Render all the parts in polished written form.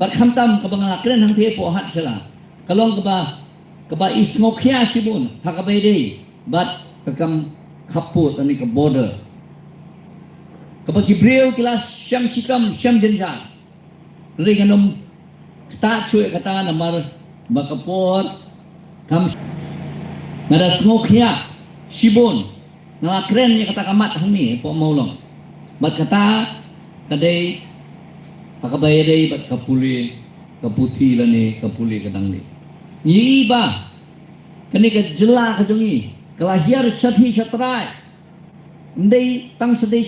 Bat khamtam kabangakren hang the po hat sala. Kalong kaba isngokya sibun hakabede bat kakam kaput ani ka border. Kaba Gibril kilas syam cikam syam jenja. Ringanum ta cuy kata namar bakapor kam nada ngokya sibun ngalakren ni kata kamat hang ni po maulong. Bat kata kadai pakabaya day bat kapuli kaputi lani kapuli kadang ni iba kani ka jela ka jongi kalahir sathi satrai ndai tang sadai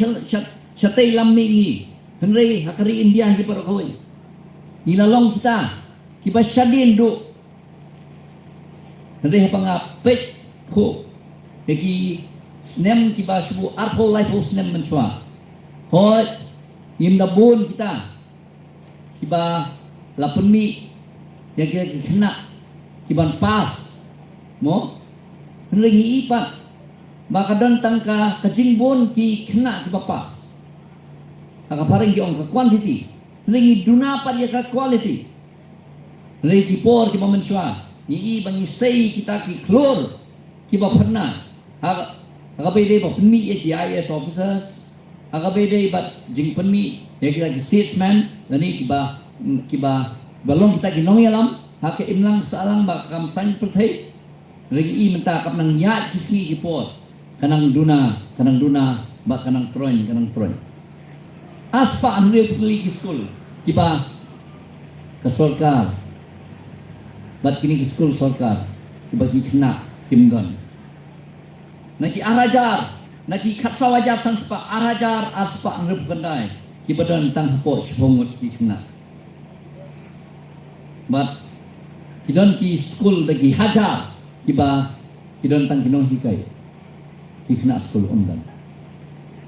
satai lammi ni henrei hakari India hi par koi nilalong kita kiba sadin do henrei pangapek ko eki snem kiba subu arpo life snem menswa hoi yimdabun kita kiba lapenmi yang kita kena kiban pas mo nringi ipa maka dantang ka kajingbon ki kena kiba pas aka pareng giong ka quantity nringi dunapa dia ka quality nringi por kiba menswa ni bangi sei kita ki klor kiba pernah aka bede ba penmi IAS officers aka bede ba jing penmi ya kita statesman lani kiba balong kita ginong yalam hake imlang saalang ba kam san perthai regi menta kap nang ya kisni kipot kanang duna ba kanang troin aspa anre puli kiskul kiba ke sorkar bat kini kiskul sorkar kiba kina kimdon naki arajar naki khatsa wajar sanspa arajar aspa anre pendai kibadan tang hapot shongut kina but kidon ki school bagi hajar kiba kidon tang kinong hikai kina school ondan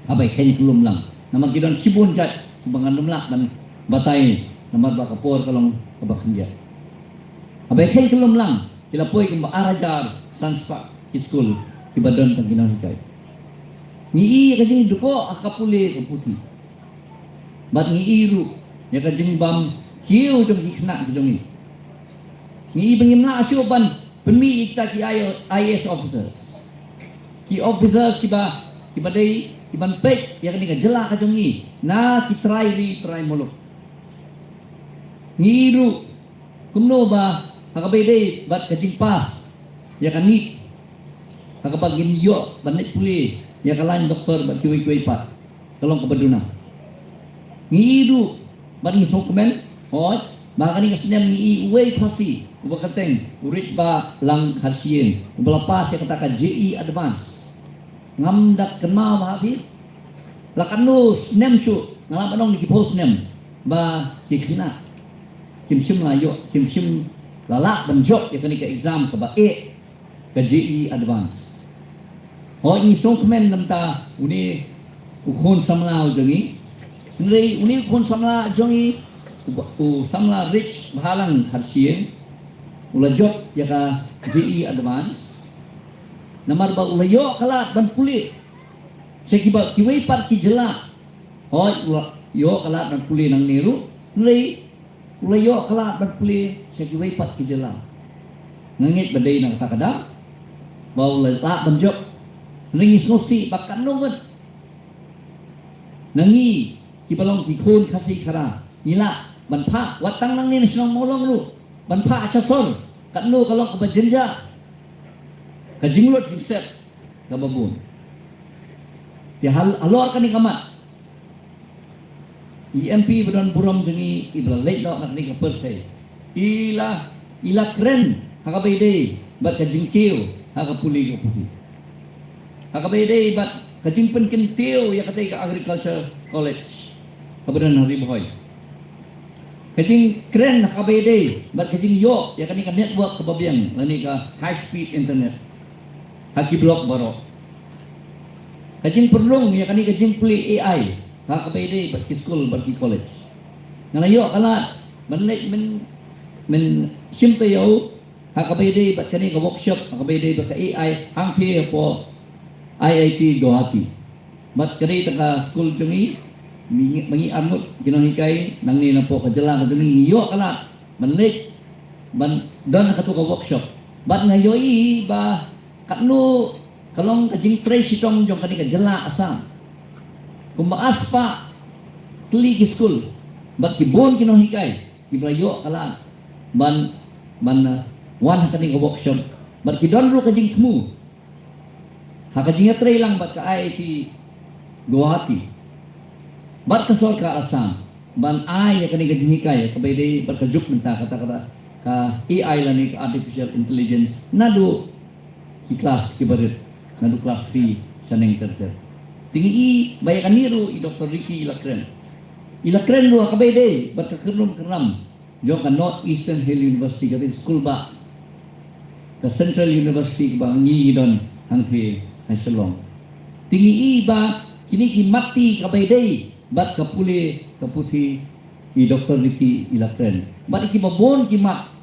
abai khen kulum lang nama kidon sibun jat bangan lumlak dan batai nama ba kapor kalong kabakhnja abai khen kulum lang kila poi kimba arajar sanspa school kibadon tang kinong hikai ni kajing duko akapule kaputi bat ni iru ya kajing bam kiu jong ikna jong ni bengimna asyuban penmi ikta ki IAS officers ki officers kiba dei kiban pek ya kani ka jela ka jong ni na ki try molok ni iru kumno ba hakabe dei bat kajing pas ya kani hakabagin yo banit puli ya kalan doktor bat kiwi pat tolong kebaduna ngidu bani sokmen hot maka ni kasnya ni way pasi ubakateng urit ba lang khasien ubalapas ya kata ka JE advance ngamdak kenal habi lakanu snem su ngalam anong ni post nem ba kikina kimsim layo kimsim lalak banjok ya kani ka exam ka ba ka JE advance hot ni sokmen namta uni ukon samlao jengi Nri uni kun samla jongi samla rich bahalang harsien ula job ya ka JE advance namar ba ula yo kala ban puli sekiba kiwei par ki jela hoy ula yo kala ban puli nang niru nri ula yo kala ban puli sekiwei par ki jela ngangit badai nang takada ba ula ta ban job ringi sosi bakan nungut nangi kibalong kikun kasih kara nila banpa watang nang ni nasional molong lu banpa acasol kat lu kalau ke bajenja ke jinglot gipset ke babun dia halor kan ni kamat EMP beron burom jengi ibla late dok nak ni ke pertai ila keren hakabede bat ke jingkiu hakapuli ke putih hakabede bat ke jingpen kentiu ya kata ke agriculture college kebenaran hari boy kajing keren kabede bat kajing yo ya kani ka network kebabiang lani ka high speed internet haki blok baro kajing perlung ya kani kajing play AI ha kabede bat ki school bat ki college ngana yo kala men simpe yo ha kabede bat kani ka workshop ha kabede bat ka AI hangke po IIT Guwahati bat kani ta school jungi mangi amut kinahikay nang ni na po kajala kaduni iyo kala manlik ban don ka to ka workshop bat ngayoy ba kanu kalong kajing trace itong jong kani kajala asam kung maas pa tuli ki school bat kibon kinahikay kibrayo kala ban wan kani ka workshop bat kidon ro kajing kmu hakajing tray lang bat ka IIT Guwahati bat kasol ka asam ban ay kani kajihikay kabay day bat kajuk menta kata ka AI lang ni artificial intelligence nado di kelas kibarit nado kelas 3 sa neng terter tingi i bayakan niru i Dr. Ricky ilakren ro kabay day bat ka keram jo ka North Eastern Hill University ka school ba ka Central University ba ngi don hangke ay salong tingi i ba kini kimati kabay day bat kapuli kaputi i Dr. Ricky ilakren bat ikibabon kimat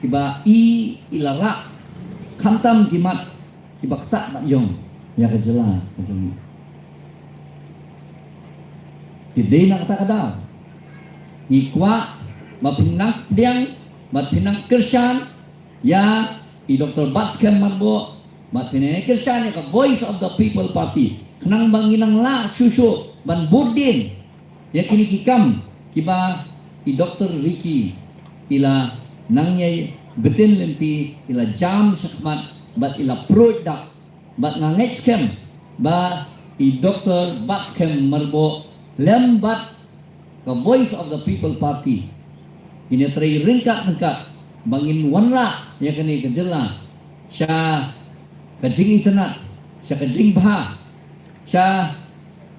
kiba i ilara kantam kimat kibakta na yong ya kajala kajumi kidey na kata kadaw ikwa mapinang diang mapinang kersyan ya i Dr. Baskem Marbo mapinang kersyan ya ka Voice of the People Party nang banginang la susu ban budin ya kini kikam kiba i Dr. Ricky ila nangyay betin lenti ila jam sakmat bat ila product bat ngangit skem ba i Dr. Baskem Marbo lembat ka Voice of the People Party ini tray ringkat bangin wanra ya kani kajela siya kajing internet siya kajing baha siya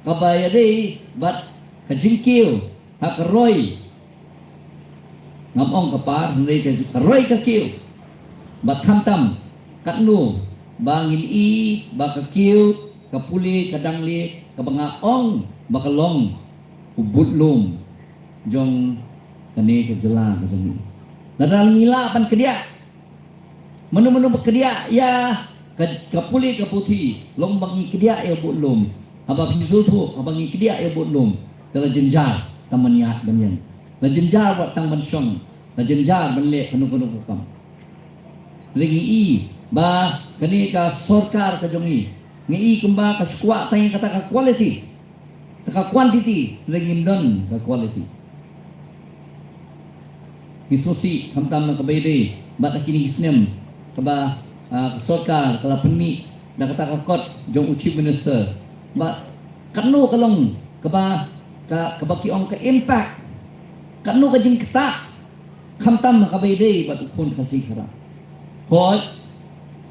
kabayade bat kajing kill hakaroy ngamong kapar hindi karoy kakil bat hamtam katnu bangin i bakakil kapuli kadangli kabangaong bakalong ubudlom jong kani kajela kajani nadal ngila pan kedia menu-menu kedia ya kapuli kaputi lombangi kedia ya budlom abang pisutu abangi kedia ya budlom tala jenjar tamanya banyan na jenjar wat tang bansyong na jenjar banle kanu kam lagi i ba kani ka sorkar ka jongi ngi kumba ka skwa tay kata ka quality ka quantity lagi don ka quality isusi hamtam na kabayde bat kini isnem kaba sorkar kala penmi na kata ka kot jong chief minister ba kanu kalong kaba kabakiong ka impact kanu ka jing kita hamtam na kabayde bat upon kasi kara hot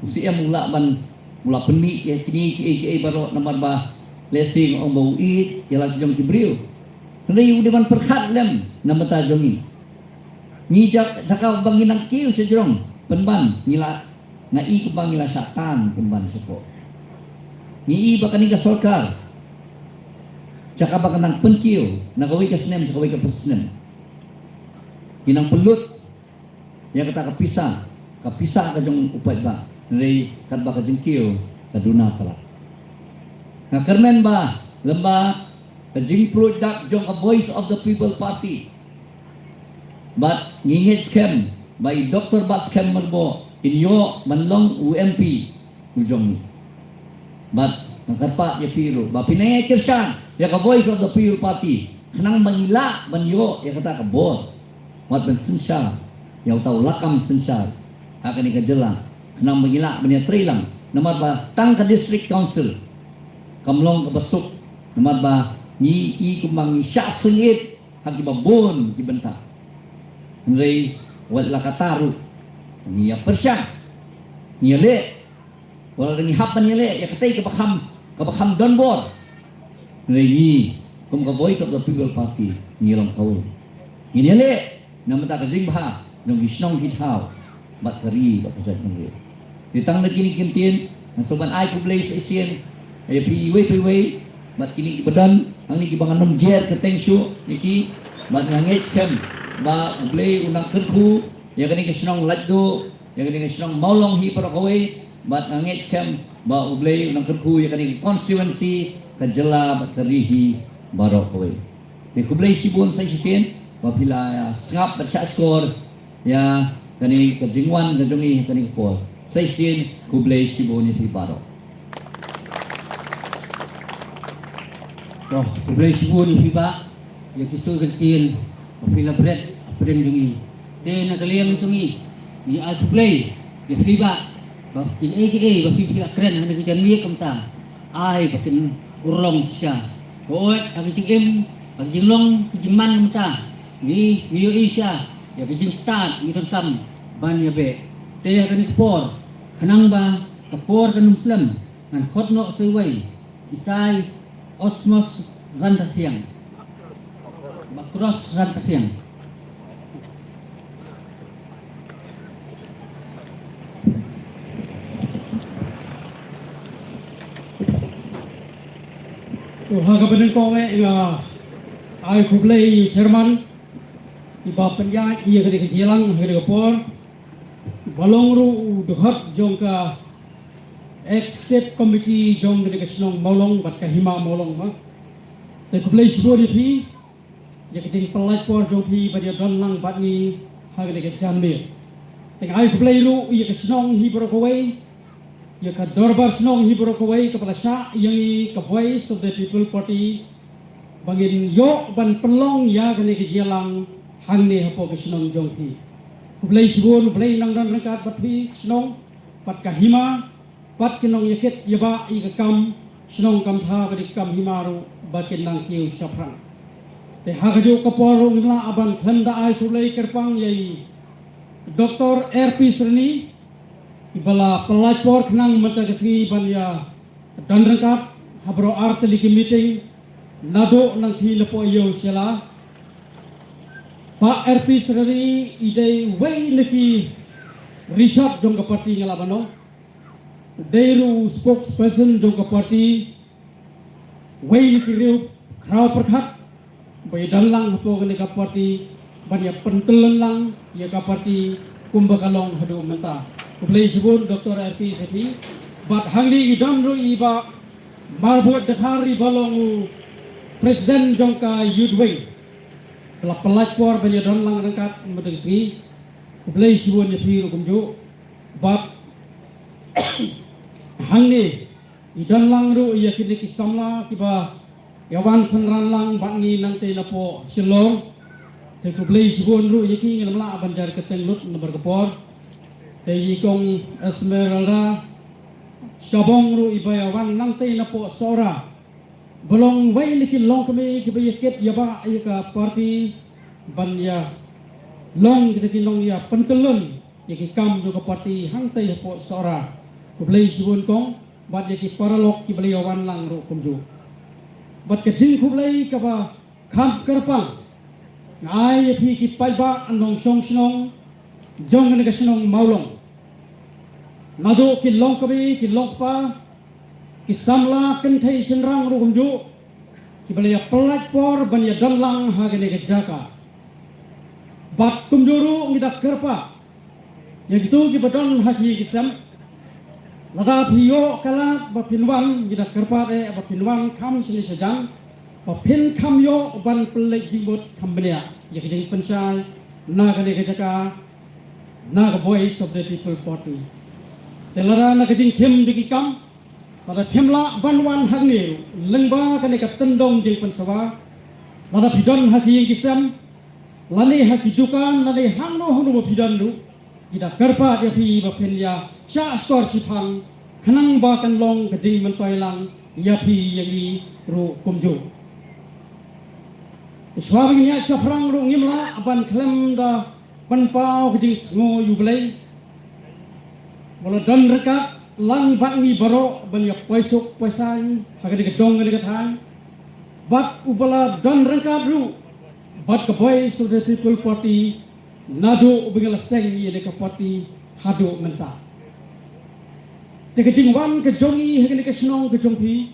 usia mula penmi ya kini ki baro namar ba blessing ang bauit yalang jong kibriw hindi yung diman perkat lem na matajongi ngijak saka bangin ang kiyo sa jong penban ngila nga i kubang ngila satan penban sepo ngi ba kaning kasolkar saka ba kanang penkiyo nagawi ka snem saka ka pesnem ginang pelut ya kata kapisa ka jong upay ba hindi kadba ka jengkiyo kaduna pala na kermen ba lemba kajing product jong a Voice of the People Party but ngingit skem by Dr. Baskem Marbo inyo manlong UMP ujong but nangkarpa ya piro ba pinay kersan ya ka Voice of the People Party kanang mangila banyo ya kata ka bor wat ben sensya ya taw lakam sensya akan ikajela kanang mangila banya trilang namar ba tang ka district council kamlong kabasok naman ba ni i kumang siya sengit hagi babon kibenta nray wala kataru niya persya niya le wala ring hapan niya le ya katay kabakham donbor nray ni kum ka Voice of the People Party niya lang kaul niya le namata ka jing baha nung isnong hithaw bat kari bakasat nray ditang nagkinikintin ang suban ay kublay sa isyen ay piway bat kini ibadan ang ni gibanganom jer ka tengsyo niki bat ngangit skem ba ublay unang kerku ya kani kasnong laddo ya kani kasnong maulong hi para kaway bat ngangit skem ba ublay unang kerku ya kani constituency kajela bat karihi barok kawai. Di kublai sibun sa isin, wapila ngap baca skor ya kani kajingwan kajungi kani ko. Sa isin kublai sibun ni barok. Toh kublai sibun ni ba ya kitu kentil wapila bread aprem jungi. De nakaliang jungi ni kublai ya fiba bakin AKA bapila keren mana kita lihat kamta. Ai bakin urlong siya. Koet ang jingim ang jinglong jiman kamta. Ni Indonesia ya kijing start ngiton tam ban ya be. Te kan kapor kanang ba kapor kan muslim ngan khotno sewai itai osmos ranta siang. Makros ranta siang. Hagabanin ko ay kublay chairman iba penya iya kadi kejilang kadi kapor balong ru dukhat jong ka ex-state committee jong kadi kesenong maulong bat ka hima maulong ma te kublay sibori phi ya kadi pelaj por jong phi badia don lang bat ni hagade ke jambe te ay kublay ru iya kesenong hi berokowai ya ka dorbar senong hi berokowai kepala sya yang ka voice of the people party bangin yo ban pelong ya kani kejilang hangne hapo ke senong jongpi kublai sibun kublai nang dan rengkat bat phi senong pat ka hima pat kinong yaket yaba I ka kam senong kam tha kadi kam himaru bakin nang kiu saprang te hagajo kaporo ngla aban khanda ai kublai kerpang yai Dr. RP Sreni ibala pelajpor kenang mata kesini ban ya dan rengkat habro arteli meeting nado nang thi lepo yo sela Pak RP Sreni idai wei leki Richard jong ka parti ngalabano Deiru spokesperson jong ka parti wei leki riu kraw perkhat bai dalang hapo kene ka parti ban ya pentelan lang ya ka parti kumbakalong hadu menta kublai sibun Dr. RP Sepi bat hangli idam ru iba marbot dekhari balong presiden jongka yudway telah pelajpor banyak don lang rengkat medengsi kublai sibun ya piru kumju bat hangli idam lang ru iya kini kisamla kiba yawan senran lang bat ni nang te napo silong te kublai sibun ru yaki ngelamla banjar keteng lut nomor kepor Tei kong Esmeralda Sabong ru ibayawan nang tei napo sora belong wai liki long kami kibayakit yaba ayaka party banya long kita long ya pentelun yaki kam juga party hang tei napo sora kublai sibun kong bat yaki paralok kibayawan lang ru kumju bat kejing kublai kaba kam kerpang ngai yapi kipaiba anong song snong jong ne kasenong maulong nado kilong kabi kilong pa kisamla kenthai senrang ru kumju kibalaya pelajpor banya dalang hagene kejaka bat kumjuru ngidak kerpa yagitu kibadon haji kisam lada piyo kala bapinwan ngidak kerpa de bapinwan kam sini sejang bapin kam yo ban pelaj jimbut kambenia yakijing pensal nagane kejaka naga voice of the people party telara nakajing kem dikikam pada pemla banwan hangni lengba kane katendong jing pensawa pada bidon haki yang kisam lani haki dukan lani hangno hunu bidon lu ida kerpa dia pi bapenya sya skor sipang kanang ba kan long kajing mentoilang ya pi yangi ru kumju swabingnya safrang ru ngimla aban klem da panpau kajing sngo yublai wala don rekat lang bangi baro banyak poisuk poisan hagade gedong gade gathan bat ubala don rekat ru bat ka voice of the people party nado ubingala seng yede ka party hado menta te kejingwan ke jongi hagade ke snong ke jongpi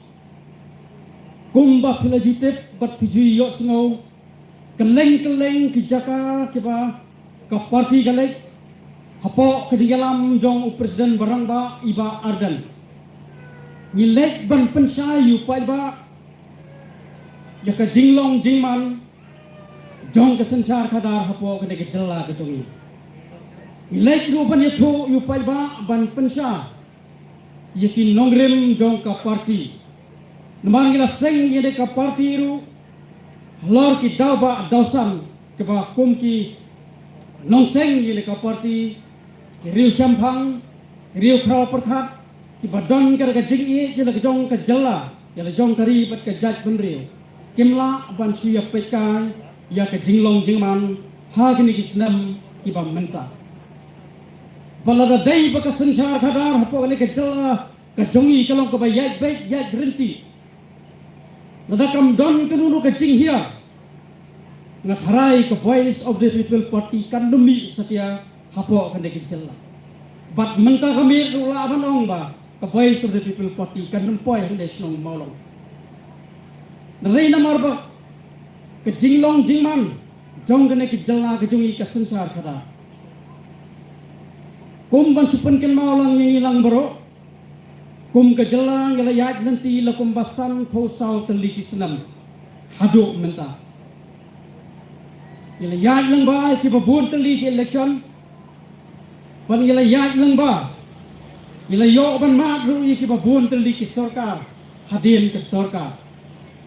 kumba pelajitep bat pijui yo sngo keleng ki jaka kiba ka party galek hapo ketinggalan jong presiden barang ba iba ardan nilek ban pensayu pa iba ya ke jinglong jingman jong ke sencar kadar hapo kene ke jela ke jongi ilek ru ban yathu yu pai ba ban pensha yakin nongrem jong ka parti namang gila seng yede ka parti ru lor ki dauba dausan ke ba kum ki nong seng yede ka parti riu sampang riu khrau perkhat ki badon ke ka jing ye jela ke jong ka jela yala jong kari bat ka jaj ban riu kimla ban siya pekai ya ke jinglong jingman ha kini ki snam ki ba menta balada dai baka sencar kadar hapo kene ke jela ka jongi kalong ka ba yaj baik yaj renti nada kam don kenunu ke jing hia ngatharai ke voice of the people party kandumi setia hapo kene ke jela bat menta kami rula abanong ba ke voice of the people party kandum poi hande snong maulong nari namar ba ke jinglong jingman jong kene ke jela ke jongi ka sencar kadar kum ban supen ken maulang yang hilang bro kum ke jelang yala yaj nanti la kum basan thosau teliki senam hadu menta yala yaj lang ba si babun teliki election ban yala yaj lang ba yala yo ban mat ru ki babun teliki sarkar hadin ke sarkar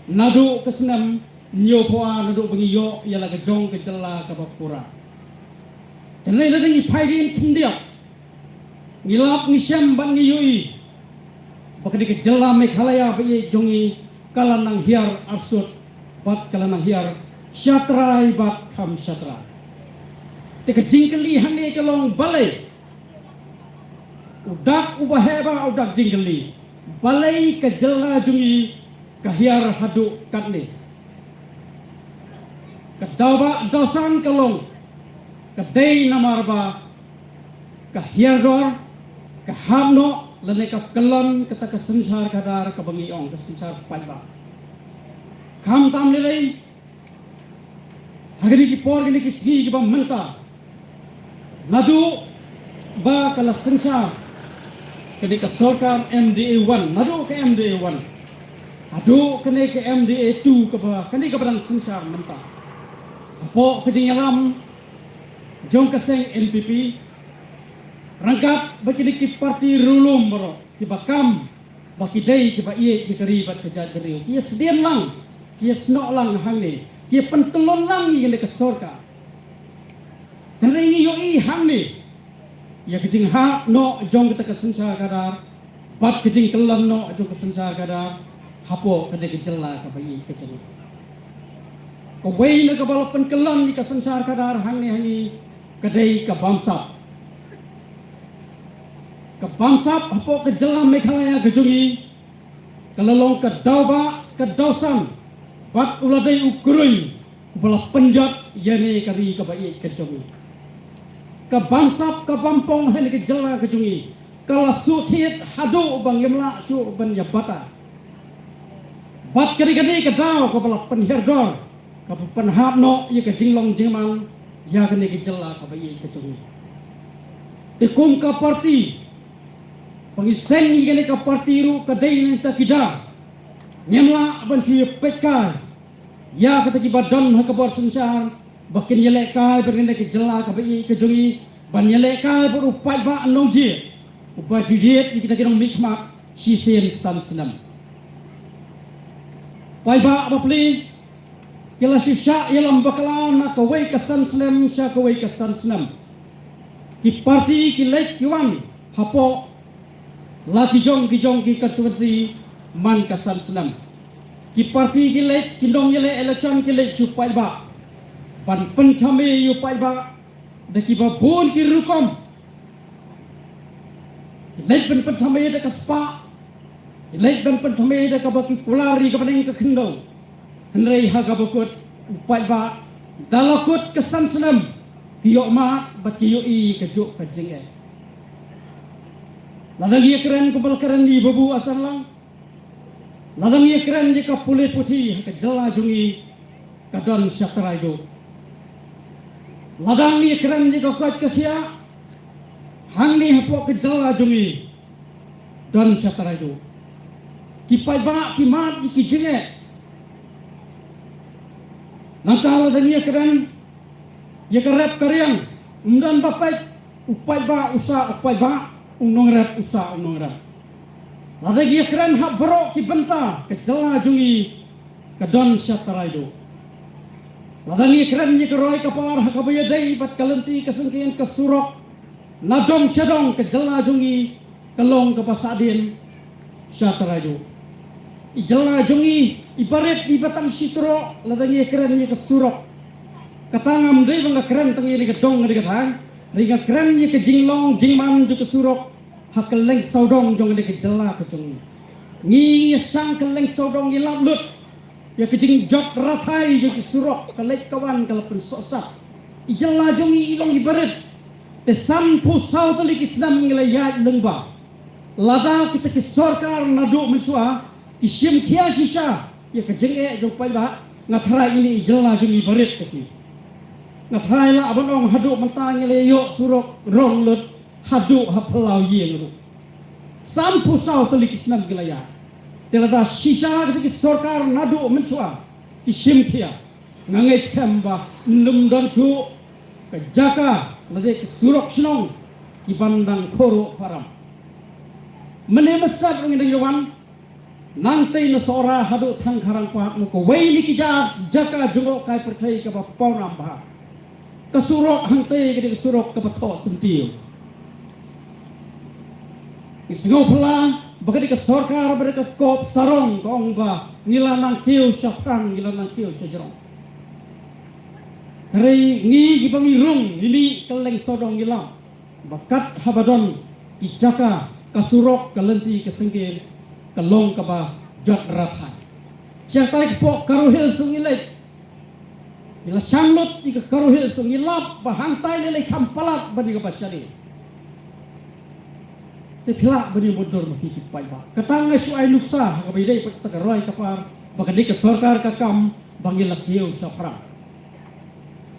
nadu ke senam nyo poa nadu bangi yo yala ke jong ke jela ke bapura dan lain lagi pairin kindia ngilap ngisem ban ngiyui bakadi ke jela Meghalaya bayi jongi kalanang hiar arsut bat kalanang hiar syatrai bat kam syatra te ke jingkeli hane kelong balai udak ubaheba udak jingkeli balai ke jela jongi kahiar hadu katne ke dauba dosan kelong ke dei namarba kahiar dor kahamno lene ka kelon kata ka sensar kadar ka bangiong ka sensar paiba kam tam lelei hagri ki por gini ki si ki bam menta nadu ba kala sensar kini ka sorkar MDA 1 nadu ke MDA 1 adu kini ke MDA 2 ka ba kini ka badang sensar menta apo kedingalam jong kaseng NPP rangkap bagi ki parti rulum bro ki bakam baki dai ki ba iye ki karibat ke jad riu ki sedian lang ki snok lang hangni ki pentelon lang ni ke sorka teringi yo i hangni ya kijing ha no jong kita ke sensa kadar bat kijing kelam no jong ke sensa kadar hapo kene ke jela ka ba iye ke jeng ko wei na ka bala penkelam ni ke sensa kadar hangni hangi kedai ka bangsa ke bangsap hapo ke jela Meghalaya kejungi kelelong ke dauba ke dausan bat uladai ukurui bala penjat yene kari ke bayi kejungi ke bangsap ke bampong hene ke jela kejungi kala suthit hadu bang yemla su ban yabata bat kari ke dau ke bala penherdor ke penhapno ye ke jinglong jingman ya kene ke jela ke bayi kejungi ikum ka parti pengiseng ini ke parti ru ke dai ta kida nyamla ban si pekka ya kata ki badan ha ke bor sensar bakin yelek kai berne ke jela ke bai ke jongi ban yelek kai bor upai ba nongji upa jijet kita kira mikmat si sen sam senam pai ba bapli kila si sya yalam bakalan na ke wei ke san senam sya ke wei ke san senam ki parti ki lek yuan hapo la kijong ki konstituensi man kasan senam ki parti ki lek kindong yele election ki lek supai ba pan penchame yu pai ba de ki ba bon ki rukom lek ben penchame de kaspa lek ben penchame de ka ba ki kulari ka paning ka khindo hendrei ha ka bokut upai ba dalakut kasan senam ki yo ma ba ki yo i ka juk ka jenge ladang ye keren kubal keren di babu asal lang ladang ye keren di kapule putih ke jela jungi kadon syatra itu ladang ye keren di kakat kesia hang ni hapo ke jela jungi don syatra itu kipai ba kimat ki jenge Nangkala dan ia keren, ia kerap karyang, umdan bapak, upai ba usa upai ba, unong rap usa unong rap. Lada ia keren hak berok ki benta, ke jala jungi, ke don syataraido. Lada ia keren ia keroi kapar hak abayadai, bat kalenti kesengkian ke surok, nadong syadong ke jala jungi, kelong ke pasadin, syataraido. Ijala jungi ibarat di batang sitro ladanya keren ni kesurok katangam dei bang keren tangi ni gedong ni katang ringa keren ni ke jinglong jingman ju kesurok hakeleng saudong jong ni kejala kejong ngi sang keleng saudong ni lablut ya kejing jok ratai ju kesurok kelek kawan kalapen sosat ijala jungi ilong ibarat te sampu sau tali kisnam ngelayat lengba lada kita kesorkar nadu mensua isim kia sisa ya kejenge jumpai ba ngathrai ini jela jumi barit kaki ngathrai la abang hadu mentang leyo surok rong lut hadu hapelau yeng ru sampu sau telik isnam gelaya telada sisa kaki sorkar nadu mensua isim kia ngangai samba num dan su kejaka lade surok senong kibandang koro param menemesat ngene yawan nanti nasora hadu thang karang pak nuko wei ni kija jaka jurok kai percaya ke bapau nambah kesurok hante ke kesurok ke betok sentil isngo pula bagadi ke sorkar berke kop sarong kong ba ngilanang kiu syafrang ngilanang kiu sejerong kari ngi gipangi lili keleng sodong ngilang bakat habadon ijaka kasurok kalenti kesengkil kelong kaba jot rathai siang tarik pok karuhil sungilai bila sanglut ika karuhil sungilap bahantai lelai kampalat bani kaba syari tepilak bani bodur mati kipai ba katang suai nuksa kabidai pagtakaroi kapar bagadi ke sorkar kakam bangilak hiu sapra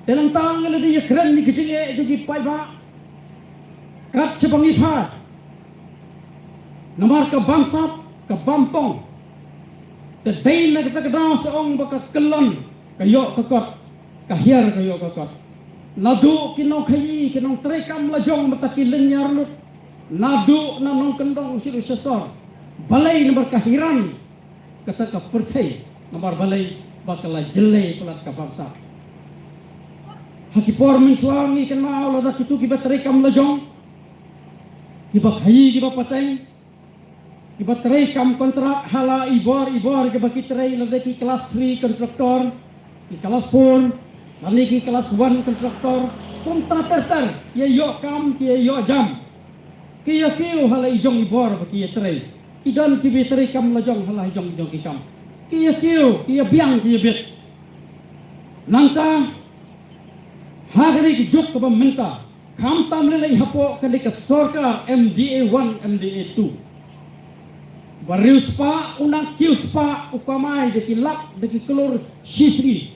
dalam tangan lelai keren ni kejenge jadi pai ba kat sebangipat nomor ke bangsat ke bampong ke dain na kita kedang seong baka kelon kayo kakot kahir kayo kakot nadu kinong kayi kinong trekam lajong mataki lenyar lut nadu na nong kendong siru sesor balai nomor kahiran kata ka pertai nomor balai bakala jelai pelat ka bangsa hakipor mensuangi kenal lada kitu kibat trekam lajong kibat kayi kibat pateng iba terai kam kontrak hala ibor ke baki terai ladeki kelas 3 kontraktor di kelas 4 lagi kelas 1 kontraktor kumta terter ya yo kam ki yo jam ki yo hala ijong ibor baki terai idan ki terai kam lajong hala ijong ki kam ki yo biang ki bit nangka hari ki juk ke pemerintah kam tam lelai hapo ke sorkar MDA 1 MDA 2 Barius pa unang kius pa ukamay deki lak deki kelur sisri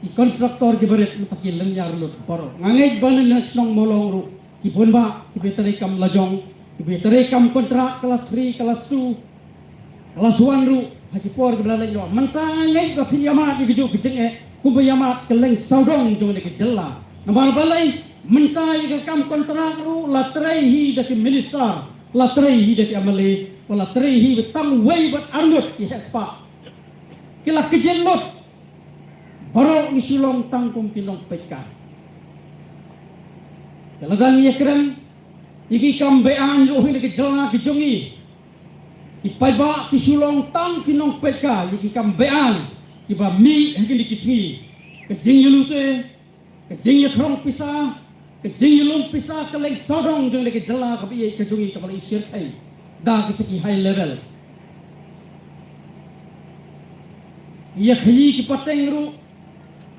di kontraktor ki baret mutaki lenyar lut paro ngangej banen nak snong molong ru ki bonba ki beteri kam lajong ki beteri kam kontrak kelas 3 kelas 2 kelas 1 ru haki por ki belalai ro mentangej ka pinyama di geju gejeng kubayama keleng saudong jong deki jella nambar balai mentai ka kam kontrak ru latrai hi deki minister latrai hi deki amale wala latrai hi betang wei bat arnut ki hespa kila kejenut baru isulong tangkum kilong peka talagang yekren iki kambean yo hin deki jona kijongi ipai ba kisulong tang kinong peka iki kambean kiba mi hingin dikisngi kejing yulute kejing yekrong pisah kejing yulung pisah keleng sodong jong deki jela kabi kejungi kapal isir ai da kitiki high level iya khayi ki pateng ru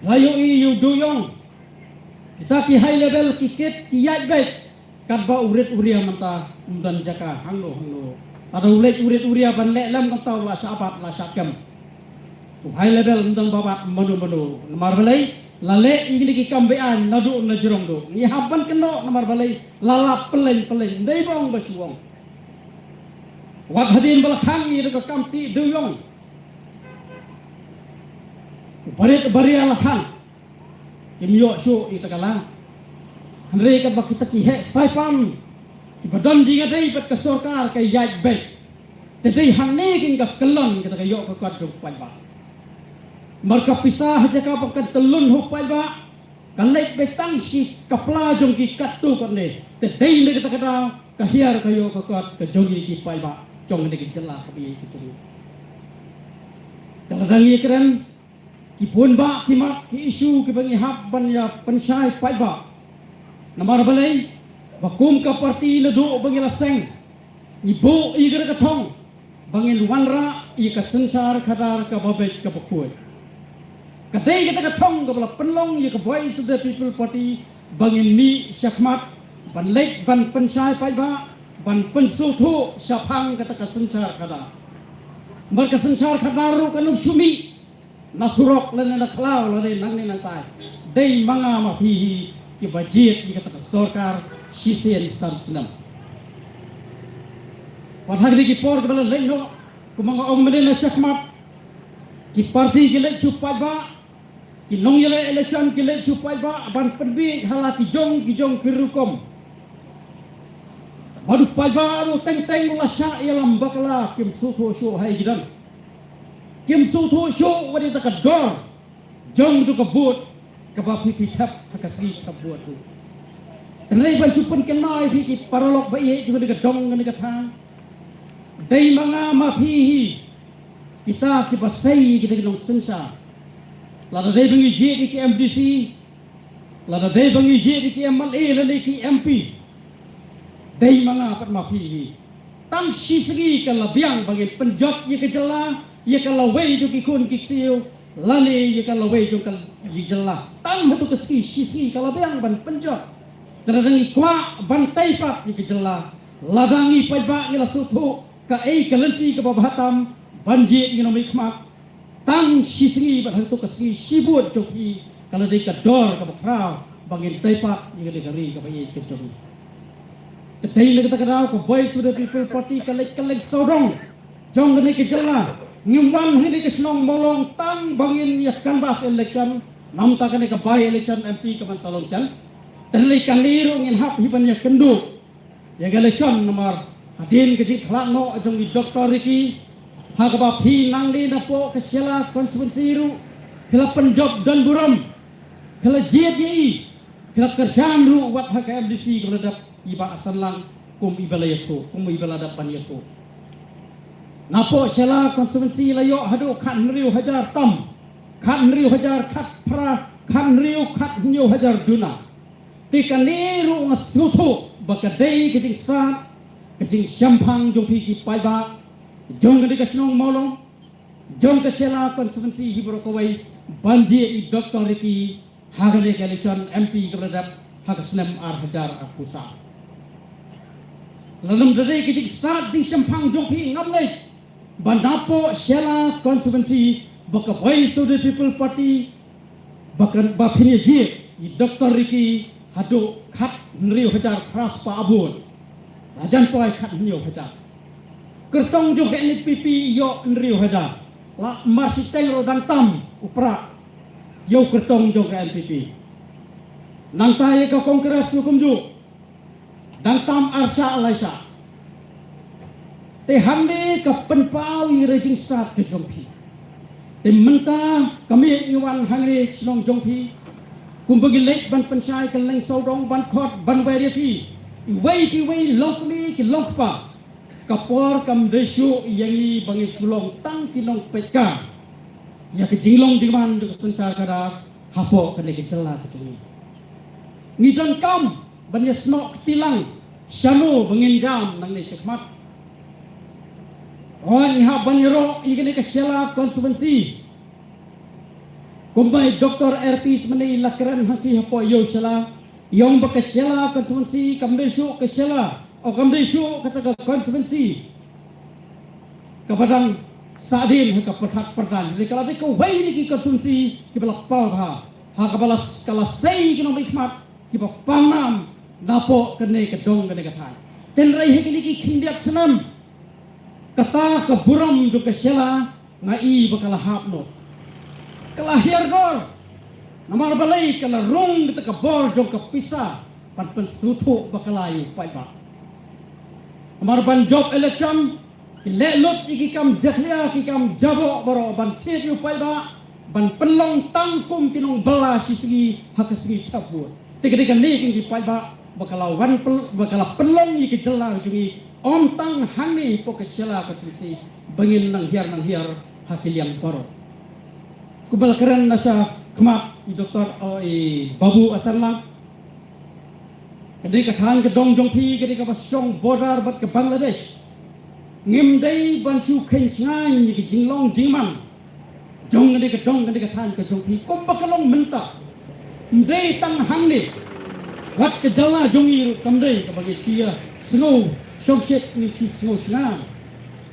layo i yu duyong kita ki high level kikit ki yai baik kadba uret uria manta undan jaka hanglo ada ulet uret uria ban le lam kan taw la sabat la sakam high level undan babat manu marbalai lale ingin ki kambean nadu na jerong do ni haban keno nomor balai lalap peleng dei bong basuong wat hadin balakang ni ka kamti duyong Barit baria lahan. Kimyo syu itakala. Henry ka bakita ki he saipam. Ibadan jinga dai pat ka sarkar ka yaj bet. Tedai hangne king ka kelon kita ka yo ka kwat pai ba. Marka pisah jaka pakat telun hu pai ba. Kalek betang si kapla jong ki katu kan ne. Tedai ne kita kata ka hiar ka yo ka kwat ka jogi ki pai ba. Jong ne ki jela ka bi ki jogi. Kalau dangi keren ki pun ba ki mak ki isu ki bangi hab ban ya pensai pai ba. Namar balai bakum ka parti le do bangi laseng. Ibu igara ka thong bangin wanra i ka sansar khadar ka babet ka bakut. Kadai kita ka thong ka bala penlong i ka voice of the people party bangin mi syakmat ban lek ban pensai pai ba ban pensu thu syapang kata ka sansar khadar. Mereka sansar khadaru kanum sumi nasurok lan na klau lan nang ni nang tai. Dei manga ma hi ki budget ni kata ka sarkar sisen samsnam. Padahal ki por kebala lain no kumanga ong menen syakmat ki parti ki lek supai ba ki nong yele election ki lek supai ba ban perbi halati jong kirukom baru pai ba ro teng teng la sha yalam bakla kim su tho shu hai gidan kim su tho shu wadi ta ka dor jong du ka but ka ba pi thap ka si ka buat tu tenai ban supun kenai fi ki parolok ba ye ju ka dong ni ka thang dai manga mafihi kita ki basai kita nong sensa lada dai bangi je di ki MDC lada dai bangi je di ki MLA lada ki MP dai manga pat mafihi tang si segi kala biang bagi penjot ye ke jela ye kala wei ju ki kun ki siu lani ye kala wei ju kal ye jela tang hatu ke si kala biang ban penjot terang kwa ban tai pat ye ke jela ladangi pai ba ye la sutu ka ei kalenti ka babatam banji ngino mikmak tang sisingi ban hatu kasi sibut joki kala de ka dor ka bakrao bangin taipa ngi de gari ka bai ke jogi tei le ka kadao ko voice of the people party kalek sodong jong ne ke jala ngimwan hini ke snong molong tang bangin ya canvas election nam ta ka by election MP ka ban salong chan tenli kaliru ngin hap hiban ya kendu ya election nomor Hadin kecik halakno jong di Dr. Ricky Hagaba P nang di napo kesela konstituensi ru kila penjob dan buram kila JTI kila kerjaan ru wat HKMDC keladap iba asalang kum ibala yaso kum ibala dapan yaso napo sela konstituensi layo hadu khat nriu hajar tam khat nriu hajar khat pra khat nriu khat nyu hajar duna tikaniru ngasutu bakadai kecik sat kecing syampang jong pi pai ba jong ke kasnong molong jong ke sela konstituensi hibrokowai banji i Dr. Ricky hagane ke election MP keradap hagasnem ar hajar akusa lalam dade kecing sat di syampang jong pi ngamle bandapo sela konstituensi baka voice of the people party bakan bapini ji i Dr. Ricky hadu khat nriu hajar pras pa abun Rajan poi khat nyo haja. Kertong jo ke NPP yo nriu haja. La masih tengro dan tam upra. Yo kertong jo ke NPP. Nang taye ka kongres hukum jo. Dan tam arsa alaisa. Te hande ka penpawi rejing sat ke jongpi. Te menta kami iwan hangre snong jongpi. Kumbagi lek ban pensai ke leng saudong ban khot ban wariapi. Iway lokli ki lokpa kapor kam desu yang ni bangi sulong tang kilong peka ya ke jinglong diman de sensar kada hapo kene ke jela ke tuni ngidon kam ban yasno tilang syanu bangin jam nang ni sekmat on ha ban yero igene ke sela konstituensi kumbai Dr. RP semeni lakran hati hapo yo sela yang berkesela konstituensi kamdesu kesela kamdesu kata konstituensi kepadang sadin ke perhak perdan jadi kalau dia wei ni konstituensi kepala pau kepala kala sei kena hikmat kipa panam napo kene kedong kene katai tenrai hekini ki kindiak senam kata keburam du kesela ngai bakala hapno kelahir gor. Namar balai kala rung kita kebor jong kepisah pan pensutu bakalayu pai ba. Namar ban job election lelut iki kam jahlia iki kam jabo baro ban tit yu pai ba ban pelong tangkum kinong bela sisi hak sisi cabut. Tiga-tiga ni iki pai ba bakala pelong iki jela jungi om tang hani pokesela ka sisi bangin nang hiar hakil yang baro. Kubal keren nasa kemat Dr. Babu Asarlang ketika khan ke dong jong pi ketika basong border bat ke Bangladesh ngim dai ban chu khen ngai ni ke jinglong jingman jong ketika dong ketika khan ke jong pi kom bakalong menta dai tang hang ni wat ke jala jong ir kam dai ke bagi sia snow shok shet ni si snow sna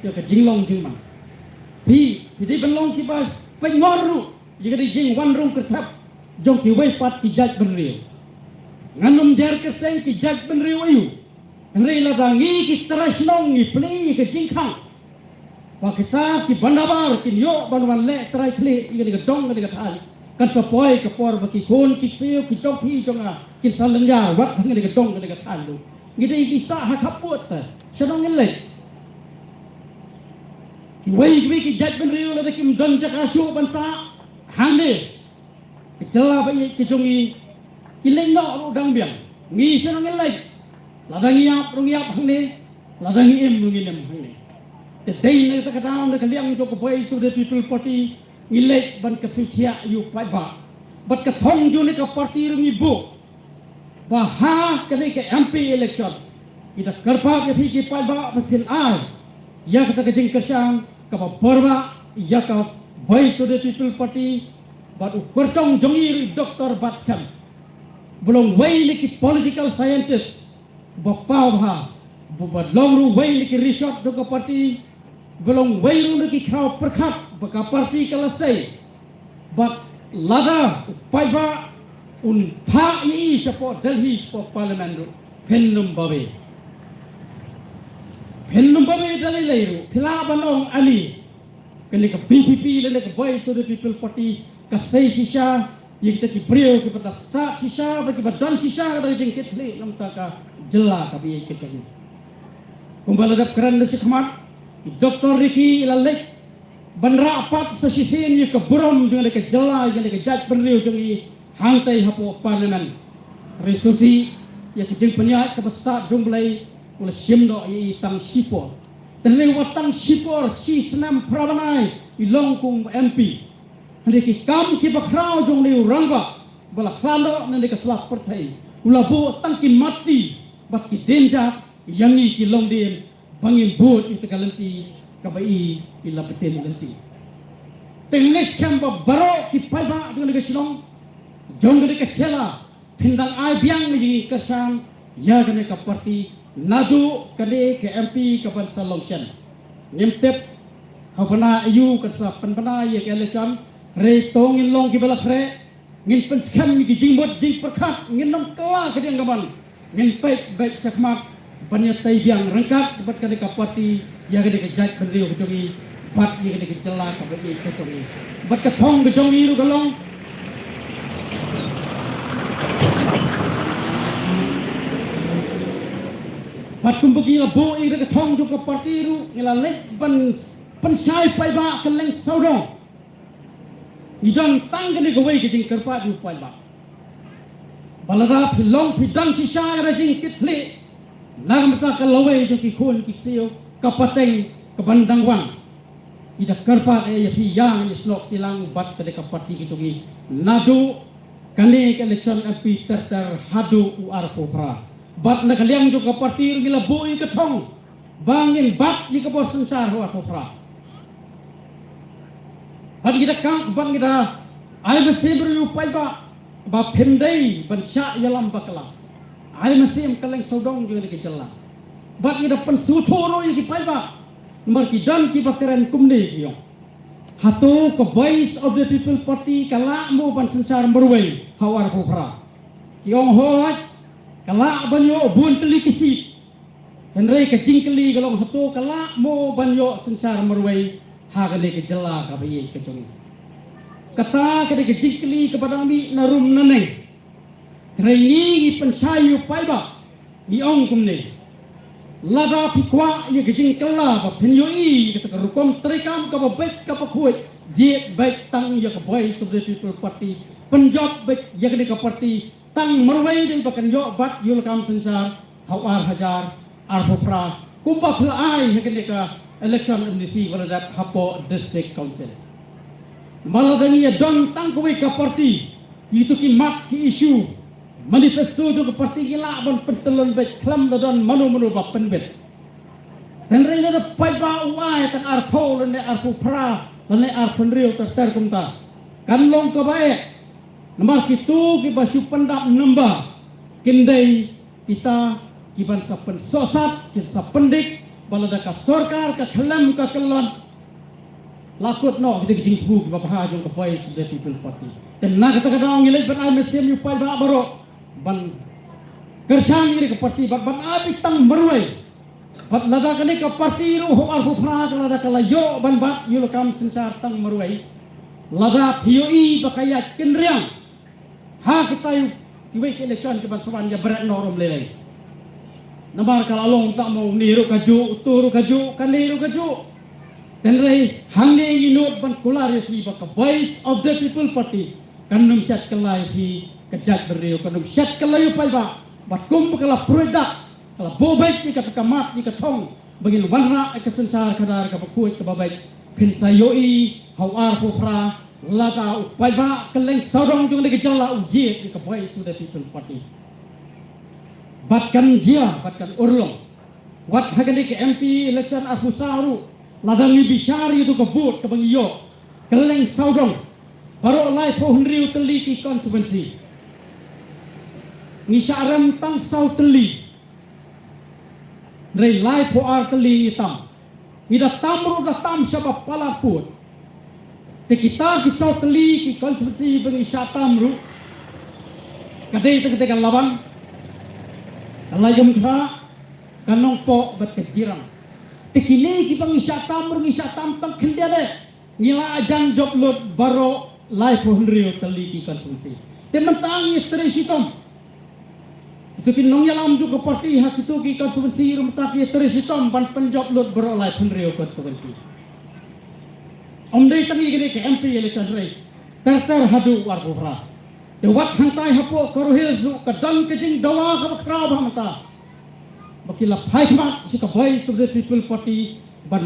ya ke jinglong jingman pi di belong ki ba pengoru jika di jing wan rung kertap jong ki wei pat ki jaj benriu nganum jar ke teng ki jaj benriu ayu ngrei la dangi ki trasnong ni pli ke jing khang wa kita ki bandabar ki yo banwan le trai kli i ga dong ga thal kan sapoi ke por ba ki kon ki siu ki jong pi jong a ki salang ya wat ga dong ga thal lu ngidei ki sa ha khaput ta sanong le ki wei ki jaj benriu la ki mdon jakasu ban sa hande kecela bayi kejungi kileng no ru dang biang ngi senang ngelai ladang iap rung iap hande ladang im rung inem hande te dei ne ta kadang ne kaliang jo ko boy so the people party ngilai ban kesucia yu pai ba bat ka thong ju ne ka party rung ibu ba ha kali ke MP election kita kerpa ke ki pai ba makin ai ya kata ke jing kesang ka ba porba ya ka boy so the people party but ukurtong jongir Dr. Batsam belum way liki political scientist bapau ha long ru way liki resort do party belum way ru liki kau perkat baka party kalasai but lada paiba un pha i support Delhi for parliament pennum babe dalai leiru phila banong ali kene ka PPP le ka voice of the people party kasai sisa yang kita kipriu kepada sak sisa bagi badan sisa dari jengkit le nam taka jela kabi keceng kumbal adap keren desi khmat Dr. Ricky ilalek banra apat sesisin ye keburam dengan ke jela yang ke jaj penriu jengi hantai hapo parlimen resusi ya kijeng penyak ke besar jumlai oleh simdo ye tang sipor dan lewatang sipor si senam prabanai ilongkung MP Hendak kam ki bakrau jong liu rangba bala khalo nende ka slap perthai ulabu tangkin mati bat ki denja yangi ki longdem bangin bot itu kalenti kabai ila beten lenti tengnes kamba baro ki paiba jong le silong jong de ka sela pindang ai biang ni kasang ya gane ka parti nadu kade ke MP ka ban salongchen nimtep khapana ayu ka sa panpana ye ke election re tong in long ki balak re ngin penskam ki jingbot jing perkat ngin nom kala ke diang gaban ngin baik sakmak banya tai biang rengkat dapat kade ka parti ya kade ka jaj bendriu kecongi bat ye kade ka jela ka bagi kecongi bat ka thong kecongi ru galong bat kumbagi la bo ye kade ka thong ju ka parti ru ngila lek ban pensai pai ba keleng saudong Idang tangga ke wei kijing kerpa di upai ba. Balara pilong pidang sisa ada jing kitli. Nang mata kalawai jo ki khon ki sio kapateng kebandang wang. Ida kerpa ya pi yang ni slok tilang bat ke kapati ki jongi. Nadu kane ke election MP ter hadu uar popra. Bat na kaliang jo kapati ngila boi ke thong. Bangin bat di ke bos sensar uar popra. Had kita kang bang kita ay masih berupaya ba pendai ban sya yalam bakala ay masih kaleng sodong juga ke jela ba kita pensutoro iki pai ba nomor kidan ki bakeren kumne kiyo hatu ke voice of the people party kala mo ban sensar berwei hawar popra kiong hoat kala banyo bun teli kisi henrei ke jingkeli galong hatu kala mo banyo sensar berwei hagale ke jela ka bayi ke jongi kata kada kejikli kepada kami narum naneng keringi pensayu paiba iong kumne lada pikwa ye kejing kala ba penyoi kata rukom terikam ka baik ka pakuit je baik tang ya ka boy of the people party penjot baik ya ka party tang merwai din bakan yo bat yul kam sensar hawar hajar arfopra kumpa ai ya ka election amnesty wala dat hapo district council maladani ya dong tang kuwi ka party itu ki mat ki issue manifesto do ka party gila ban pentelon baik klam don manu ba penbet dan reina da pai ba uai tang arpo le arfopra le arpenrio ter kumta kan long ka bae nomor kitu ki basu pendap namba kindai kita kiban sa pensosat kin sa pendik balada ka sorkar ka khalam ka kelon lakut no kita kijing pu ba bahajong ka voice of the people party dan na kata kata ang ilay ban ay mesem yu pai ba baro ban kersang ini ka party ban abi tang merway bat lada kani ka party ru ho ar ho phra lada kala yo ban bat yu kam sensar tang merway lada POI ba kaya kinriang ha kita yu iwai ke election ke bansuan ya berat norom lelai nambar kala long tak mau niru kaju turu kaju kaniru kaju dan rei hangne inut ban kular fi ba ka voice of the people party kanum syat kelai fi kejat beriu kanum syat kelai pai ba bat kum kala produk kala bobek ni ka kamat ni ka thong bagin warna ka sensar kadar ka bakuit ka babek pin sayoi hawar popra lata pai ba keleng saudong jung de jala uji ka voice of the people party batkan dia batkan urlong wat hagani ke MP election aku saru ladangi bishari itu kebut ke bangiyo keleng saudong baru lai pohonriu teliki konsumensi ngisyaram tang sau teli rei lai poar teli hitam ida tamru da tam siapa palaput te kita kisau teli ki konsumensi bengisya tamru kadai ketika lawan Alayam ka kanong po bat kejirang tikini ki pang isyatam tang kendade ngila ajang job load baro life honrio teliki konsumsi tementang istri sitom itu kinong yalam juga parti hak itu ki konsumsi rumta ki istri sitom ban penjob load baro life honrio konsumsi omdei tangi gini ke MP election rate ter hadu wargofra dewat hantai hapo karuhil zu kadang kejing dawa ka krab hamta bakila phaimat si ka voice of the people party ban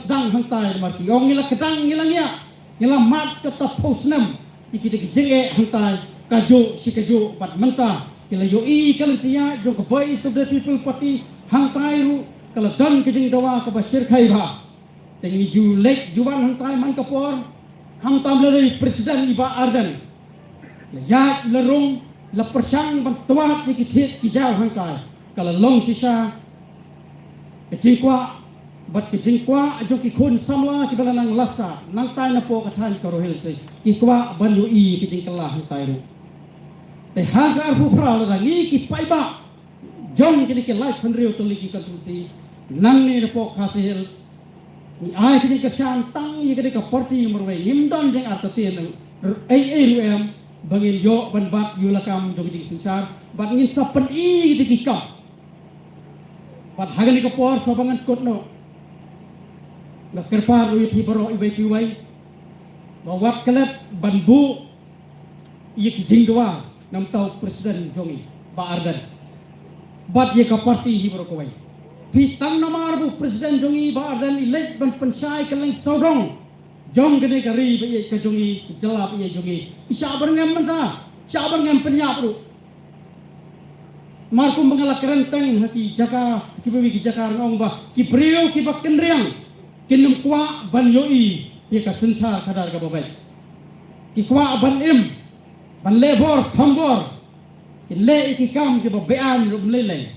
sedang hantai marki ong ila kedang ngilangnya ngila mat ka posnam ikite kejing hantai kaju si kaju bat menta kila yoi kalantia jo ka voice of the people party hantai ru kala dan kejing dawa ka basir khaiba tengi ju lek juwan hantai man kapor hantam le presiden iba ardan ya lerung la persang bantuat di kecil kijau hangkai kalau long sisa kejingkwa bat kejingkwa jo ki khun samla ki balanang lasa nang tai na po kathan karohil se kikwa banyu i kejingkala hangkai ru te hagar hu pra la ni ki paiba jong ki ki life henriu to liki konsumsi nang ni po khasihil ni ai ki ka tang i ki ka party merwe nimdon jeng artatin ai rum bangin yo ban bat yulakam jogi sinsar bat ngin sapen i dikikam bat hagali ko por sobangan kotno na kerpar ui pibaro ibai piwai bawat kelet banbu i kijingwa nam tau presiden jongi ba ardan bat ye ka parti hibaro ko wai pitang namar bu presiden jongi ba ardan ilek ban pensai keleng saudong jong gede kari be ke jongi jelap ye jongi isyabar ngam menta syabar ngam penyap ru markum bangala kerenteng hati jaka kibewi ki jaka ngong ba ki priyo ki bak kendriang kinum kwa ban yoi ye ka sensa kadar ka babai ki kwa ban im ban lebor thambor ki le ki kam ki babean ru mlele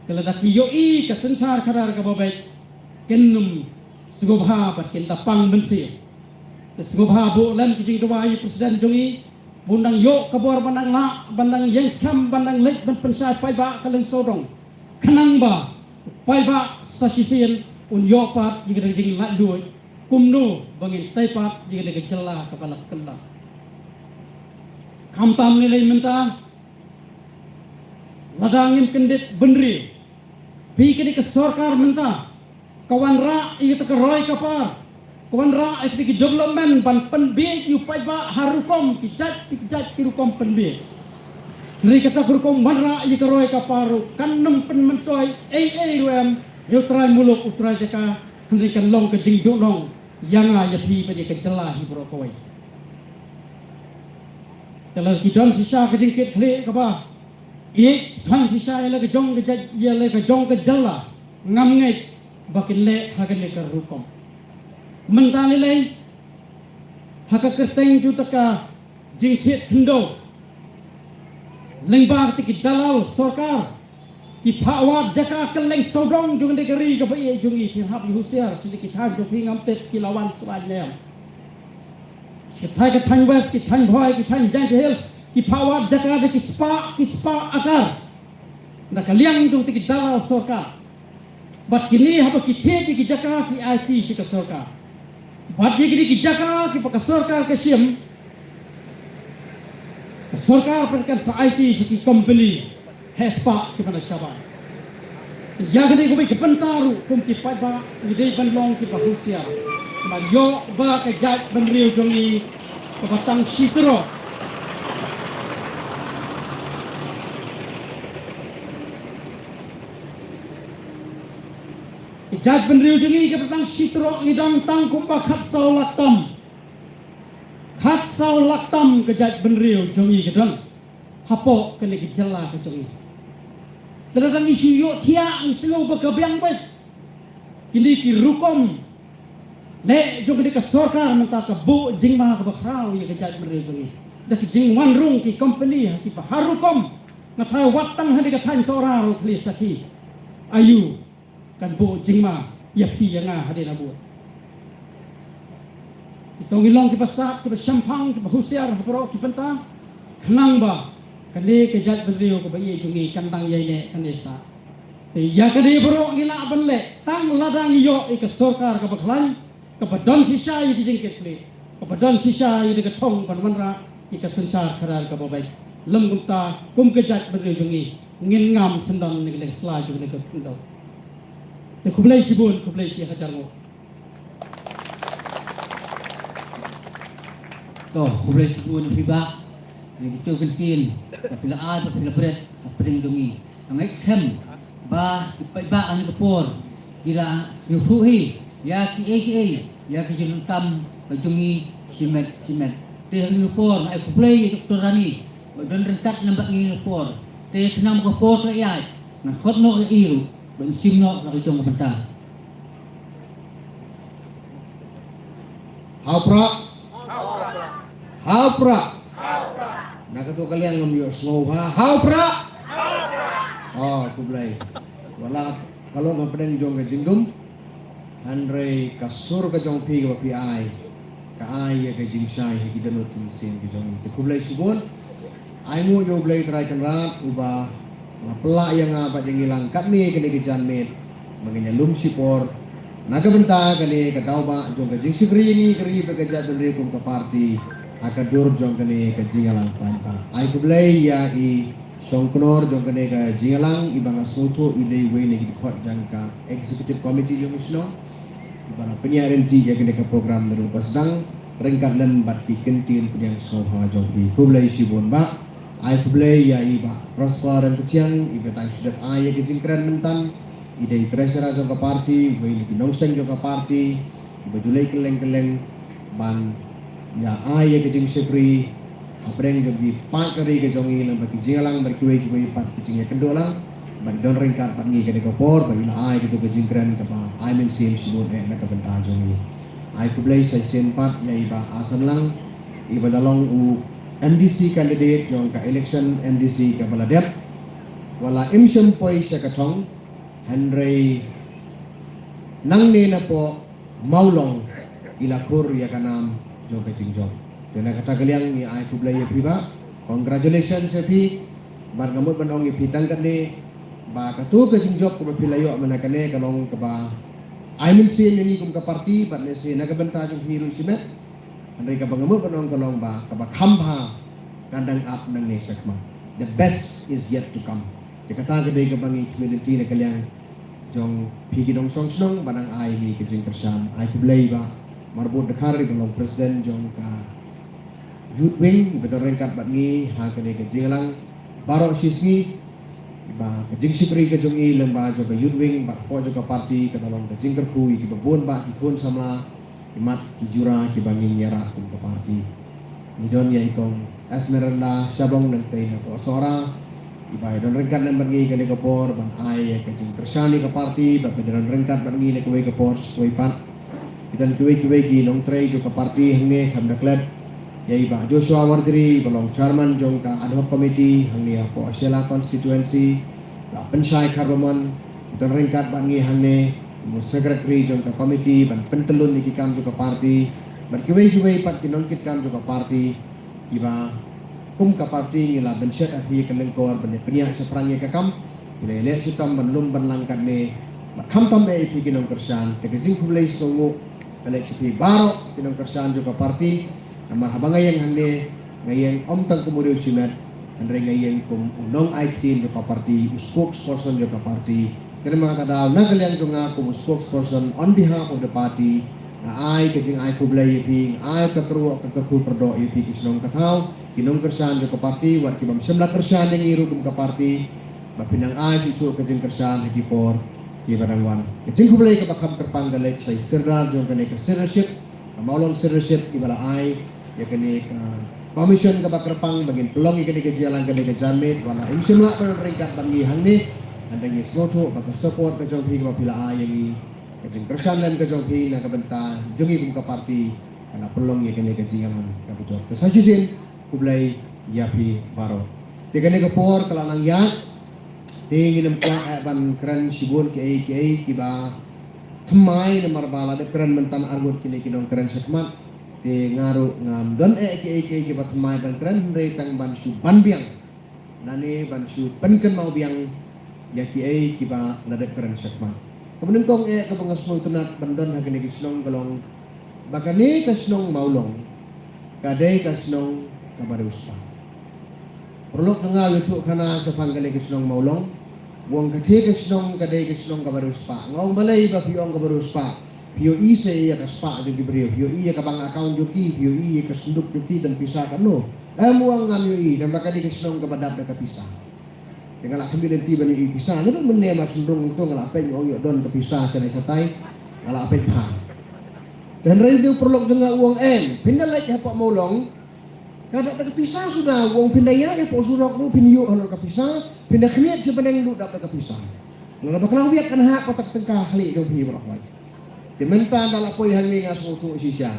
kala da ki yoi ka sensa kadar ka babai kinum sugobha bat kin tapang bensi sugobha bo lam kijing dawai presiden jongi bundang yo kabor bandang la bandang yang sam bandang lek ban pensai pai ba kaleng sodong kanang ba pai ba sa sisin un yo pat jing jing la duoi kumno bangin taipat jika dia jela kepala kela. Kamtam nilai mentah ladangin kendit benri pikir ke sorkar mentah kawan ra itu ke roy kapar kawan ra itu ke development ban penbiak yu pai ba harukom pijat kirukom penbiak nri kata kurukom manra itu ke roy kaparu kannem penmentoy ruem utrai muluk utrai jaka nri kan long ke jingduk long yang aja pi pada ke celah hibrokoi kalau kidon sisa ke jingkit hli kapa Tuhan sisa ialah kejong ke ialah kejong ke jala ngam ngai bakin le hakan le kerukom mentali le haka kerteng ju taka jingkit hendo lengbar tiki dalal sorkar ki phawat jaka keleng sodong jung de keri ke bai jungi ki hab husiar sedikit hab jo pingam tet ki lawan swanya ki thai ke thang west ki thang boy ki thang jang hills ki phawat jaka de ki spa akar na kaliang jung tiki dalal sorkar bat kini hab ki the ki jaka ki IT si ka sorkar bat ki jaka ki pa sorkar ke sim sorkar perkan sa IT si ki company hespa kepada syabab. Yang ini kami kepentaru kumpi pada ide banlong kita husia. Mayo ba kejat benriu jongi kebatang sitro. Kejat benriu jongi kebatang sitro ngidang tang kumpa khatsau laktam kejat benriu jongi kedang. Hapo kena gejala kejongi. Terdapat isu yuk tiak ni selalu berkebiang bes. Kini ki rukom le jong di kesorkar mentah ke bu jing mah ke bakrau ya kejat mereka. Dah ki jing wan rung ki company ki harukom ngatai watang hadi ke tan sorang please saki. Ayu kan bu jing mah ya pi yang hadi nabu. Itong ilong ki pasat ki champagne ki husiar pro ki pentah nang ba kali kejat berdiri ke bayi jungi kandang yai kanesa. Ya kali bro gila benle tang ladang yo ke sorkar ke baklan ke badan sisa yi dijengket le ke badan sisa yi de tong pan manra ke sensar karar ke babai lem gumta kum kejat berdiri jungi ngin ngam sendang ni le sla ju ne ke ndo. Te kublai sibun kublai si hajar mo. To kublai sibun fiba ni itu kentin apabila apabila berat apabila dungi ang ikham ba ipa ang kapor kila yuhuhi ya ki aka ya ki juntam bajungi simet te ang kapor ay kuplay doktor rani don rentat nambak ng kapor te kenam kapor sa iyay na khotno ke iru ban simno sa kijong kapenta Haupra nak tu kalian ngambil slow haupra oh kublai wala kalau ngapden jong ke jingdum andre kasur ke jong pi ke pi ai ka ai ke jing sai ki danut sin ki jong ke kublai subon ai mu yo blai trai kan rat uba ngapla yang apa jengilang kami kene ke janmet maganya lum sipor naga benta kene ke dauba jong ke jing sibri ni keri ke jat dari kum ke party akadur jong kene ke jingalang panta ai kublai ya i songknor jong kene ke jingalang ibanga soto ide we ne khot jangka executive committee jong isno ibanga penyiaran ti ya kene ke program meru pasdang rengkat dan bat ki kentin punya soha jong di kublai sibon ba ai kublai ya i ba prosper dan keciang ibe tang sudah ai ke jingkran mentan ide treasurer jong ke party we ne nongseng jong ke party ibe julai keleng ban ya ayah ke jing sepri apreng jadi pak kari ke jongi lang bagi jingalang berkuai kuai pat kucingnya kendolang bagi don ringkat pat ngi ke kopor bagi na ayah ke jing keren ke pa ayah men sim sibut nak ke benta jongi ayah kublai sai sen pat ya iba asan lang iba dalong u MDC candidate jong ka election MDC ke baladep wala imsem poi sa katong Henry nang ni na po maulong ilakur ya kanam jom kecing jom. Jadi kata kalian ni ai kublai ya piba. Congratulations sepi. Bar ngamut banong ipi tangkat ni. Ba katu kecing jom ko pilayo manakane kalong ke ba Ay mensin yang ikum ke parti, bat nasi nagabenta jong hiru simet. Andai ka bangamut kanong ba, kabak hamha kandang up ng nesakma. The best is yet to come. Dikata kadai ka bangi community na kalyang jong pigi dong song snong banang ay ni kajing kersan. Ay kublay ba, marbut dekari balong presiden jong ka youth wing, betul rengkat bat ni, ha kadai kajing lang, barok sisni, ba kajing sipri kajong ilang ba jong ka youth wing, ba po jong ka party, katalong kajing kerku, ikibabun ba, ikon sama, imat kijura kibangin yara kum ka party. Nidon ya ikong Esmeralda Sabong ng tayo na po Sora. Iba don rengkat ng bangi ka ni kapor, bang ay kajing kersani ka party, ba don rengkat bangi ni kuway kapor, kuway pat. Itan kuway ginong tray jo ka party hangni ham naklet. Ya iba Joshua Wardri balong chairman jong ka ad hoc committee hangni po Asiala constituency. La pensai karbamon don rengkat bangi hangni mo secretary jong ka committee ban pentelun ni kikam jo ka party. Ban kuway pat kinongkit kam jo ka party. Iba kum ka party ngila bensyat ahi kalengkor bani peniak seprangnya kakam ilele sutam banlum banlangkat ni bakam tambe ipi kinong kersan tekejing kulay songo kalek sipi barok kinong kersan jo ka party namar habangayang hande ngayang omtang kumudiw simet andre ngayang kum unong IT jo ka party spokesperson jo ka party kaya mga kadaw nagalyang jo nga kum spokesperson on behalf of the party na ay kajing ay kublay ipi ay kakruwa kakru perdo ipi kisnong kataw kinong kersan jo ka party wat kibam semla kersan yang iru kum ka party bapinang ay isu kajing kersan hikipor ibarangwan kajing kublay ka bakam terpanggalek sa sirral jo kani ka sirrship maulong sirrship ibala ay ya kani ka commission ka bakrapang bagin tulong ikani ka jalan kani ka jamit wala imsimla pa ringkat bangi hangni andang isnoto baka support ka jo pila ay yang kajing kersan dan kajong na kabenta jungi kum ka party kana pelong ikani ka jingan ka bujok kasajisin kublay yapi baro. Tiga ni kapor kalanang ya, tingin nampak ban keren sibun ke kiba thamai na marbala de keren mentan argut kini kinong keren sekmat ti ngaru ngam don ke kiba thamai ban keren hendai tang ban su ban biang nani ban su penken mau biang ya kiba na de keren sekmat. Kemudian kong kapangasmong tunat bandon hagani kisnong galong bakani kasnong maulong kadai kasnong kabaruspa. Perlok tengah itu kana sa panggali kisnong maulong, buang kaki kisnong kadai kisnong kabaruspa. Ngong balay ba piyong kabaruspa, piyo isa iya kaspa jo gibriyo, piyo iya kabang account joki, piyo iya kasunduk joki dan pisah kanu. Muang ngam yo i dan bakadi kisnong kabadap na kapisa. Dengan lak sembilan tiba ni pisah, lalu menema sundung itu ngalapen yo don kapisah sa satay, ngalapen pa. Dan radio perlok tengah uang pindah lagi apa maulong. Kada kepisah sudah, wong pindah ya po surok lu pinyo halor kepisah, pindah kemiat sebenarnya lu dapat kepisah. Ngala bakal biak kan hak kotak tengkah hali do hi berak wai. Dimentan dala poi hali ngas mutu sisa.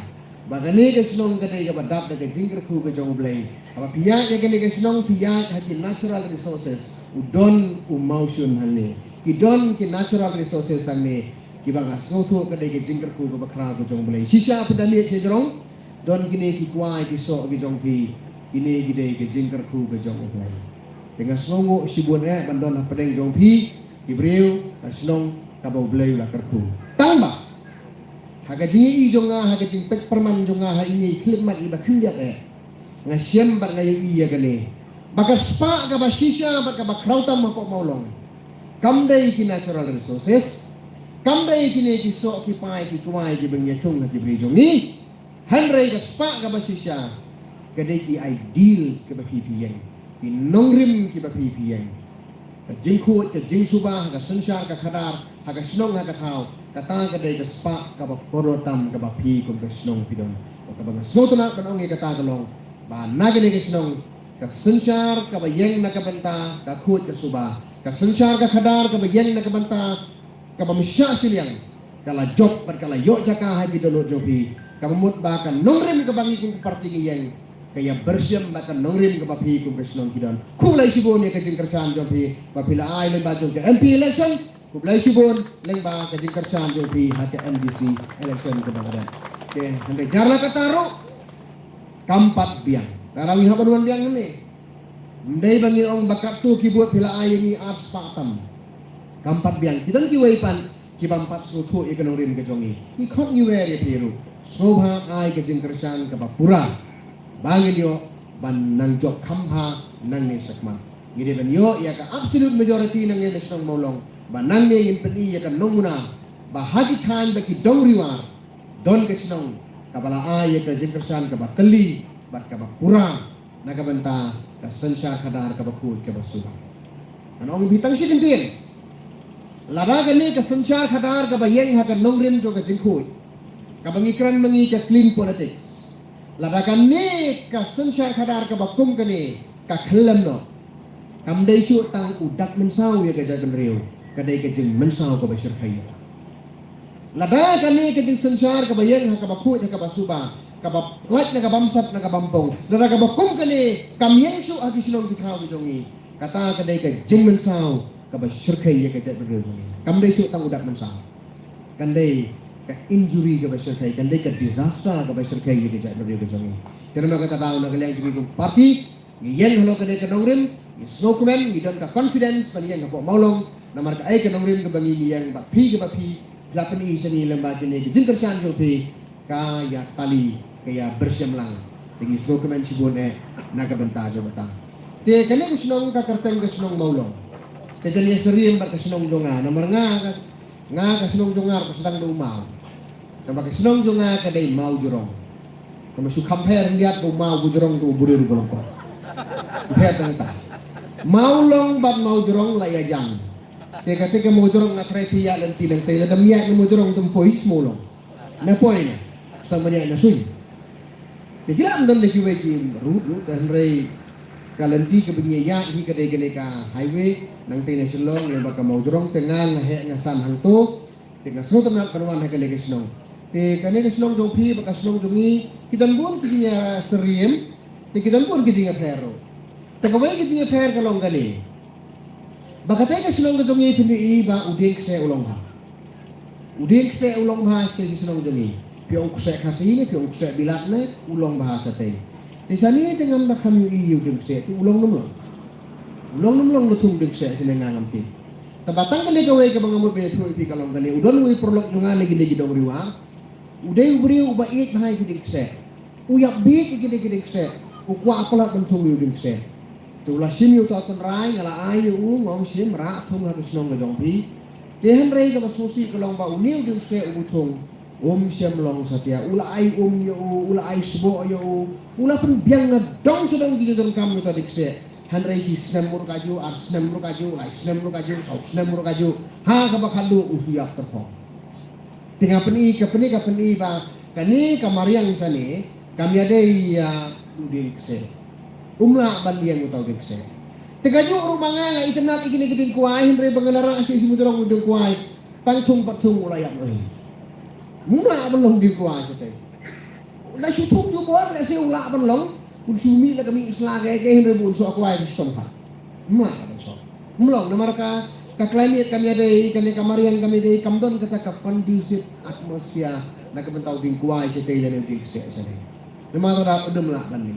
Bagani ke senong kadai ke badap ke jingker ku ke jong blai. Apa pihak ya kene ke senong pihak hati natural resources. Udon umausun hali. Kidon ki natural resources hali. Kibangas mutu kadai ke jingker ku ke bakra ke jong blai. Sisa pedali ke jerong. Don gini kikuai kisok gijong pi ini gide ke jingker ku ke jong utlay dengan songo sibun bandon pedeng jong pi ibriu asnong kabau blay la kerku tamba haga jingi i jonga haga jing pek perman jonga ha ini klimat iba kundiat ngasiem bar ngayu iya gane baka spa ka basisha baka bakrauta mapok maulong kamdai ki natural resources kamdai kini kisok kipai kikuai ki bengyachung ha ibri jongi Henry kaspa ka basisya kadai ki ideal ka bapipiyan ki nongrim ki bapipiyan ka jingkut ka jingsubah ka sensya ka khadar ka snong ka kaw kata kadai kaspa ka bakorotam ka bapi kum ka snong pidon ka bang sotona ka nong ka tagalong ba nagani ka snong ka sensyar ka bayeng na ka banta ka khut ka subah ka sensyar ka khadar ka bayeng na ka banta ka bamisya silyang kala jok kala yok jaka ha bidolo jopi kamut bahkan nongrim ke bangi kum parti yang kaya bersiam bahkan nongrim ke bapi kum kesnong kidon kulai sibon ya kajing kersan jopi bapila ai leng bajong ke MP election kulai sibon leng ba kajing kersan jopi haja MDC election ke bangda ke sampai jarla kataro kampat biang karawi habaduan biang ni ndai bangi ong bakat tu kibut pila ai ni art patam kampat biang kidon kiwaipan Kibam pat sutu ikan urim ke jongi. Ikut niwer ya piru. Soha ai ke jeng kersan ke bapura. Bangin yo ban nang jok kamha nang ni sakma. Gide ban yo ya ka absolute majority nang ni senong molong. Ban nang ni ingin peni ya ka nonguna. Bahagi kan baki dongriwar. Don ke senong kabala ai ya ka jeng kersan ke bateli bat ke bapura. Naga banta ka sensya kadar ke bakul ke basuba. Anong bitang si tintin. Laraga ni ka sensya kadar ke bayeng ha ka nongrim jo ka jengkui. Kabangikran mengi ka clean politics. Ladakan ni ka sensya kadar ka bakum ka ni ka khelam no. Kamdai su tang udak mensau ya ka jagan riu. Kadai ka jeng mensau ka basir kaya. Ladakan ni ka jeng sensya ka bayeng ha ka bakut ha ka basuba. Ka baplat na ka bamsat na ka bampong. Ladaga bakum ka ni kamyeng su agi sinong dikaw jongi. Kata kadai ka jeng mensau ka basir kaya ka jagan riu. Kamdai su tang udak mensau. Kandai ka injury ka basir kaya, kandai ka disaster ka basir kaya di jalan dia kejongi. Kerana kata tahu nak kalian juga parti, giyen halo kadai ka nongrim, snow kumen, gidan ka confidence, paniyan ka po maulong, namar ka ay ka nongrim ka bangi yang bapi ka bapi, lapan seni lembaga ni ka jintersan ka pi, kaya tali kaya bersemlang, tinggi snow kumen sibun nakabenta jabatan. Te kani ka senong ka kerteng ka senong maulong. Kajanya seriam ba ka senong jonga, namar nga ka senong jonga ka sedang dumau. Nampak senong jonga kadai mau jurong. Kamu su compare lihat tu mau jurong tu burir bolong ko. Lihat tengah. Mau long bat mau jurong la ya jang. Teka mau jurong na try pia lan tilang tayo dam ya mau jurong tum pois molong. Na poi na. Sama dia na sui. Kira am dan leki weji root dan rei kalanti ke begini ya hi kadai gene ka highway nang tayo na silong lembak mau jurong tengah he ngasan hang tu. Tengah suatu nak kanuan ha kadai senong. Te kane ka senong jong pi baka senong jongi kidan buon kidinya seriem te kidan buon kidinya pero te kawai kidinya per kalong gani baka te ka senong jongi pini ba uding se ulong ha se senong jongi pio ukse kasih pio ukse bilatne ulong bahasa te di sani dengan bakam yu uding se tu ulong numlong lutung uding se senengang ampi tabatang kali kawai ka bangamut pini tu pi kalong gani udon wi perlok jongan lagi dong riwa. Udai beriu ubait bahai kidik se. Uyak bik kidik se. Ukwa apalat bentung kidik se. Tu la sim yu ta ton rai ngala ai yu ngom sim ra thong ha snong ngajong pi. Dehan rei ka basusi kalong ba uniu kidik se ubutung. Sim long satia ula ai yu ula ai sbo yu. Ula pen biang na dong sedang di dalam kam ta dik se. Han rei ki snamur kaju ar snamur kaju lai snamur kaju au snamur kaju. Ha ka bakhalu usiak terpong. Tengah peni ba kani kamariang sani kami ada ya udikse umla bandian utau dikse tegaju rumah nga itenat ikini kiting kuai hindre bangalara asi simudurong udung kuai tangtung patung ulayak oi umla belum di kuai sate na sutung ju bor na si ula belum unsumi la kami isla ke hindre bun so kuai sompa umla so umlong namarka Kaklani kami ada kami kamarian kami ada kamdon kata ka kondusif atmosfer na kabentau ding kuai sa tayo na ding sa sa. Nama tora udem lah bani.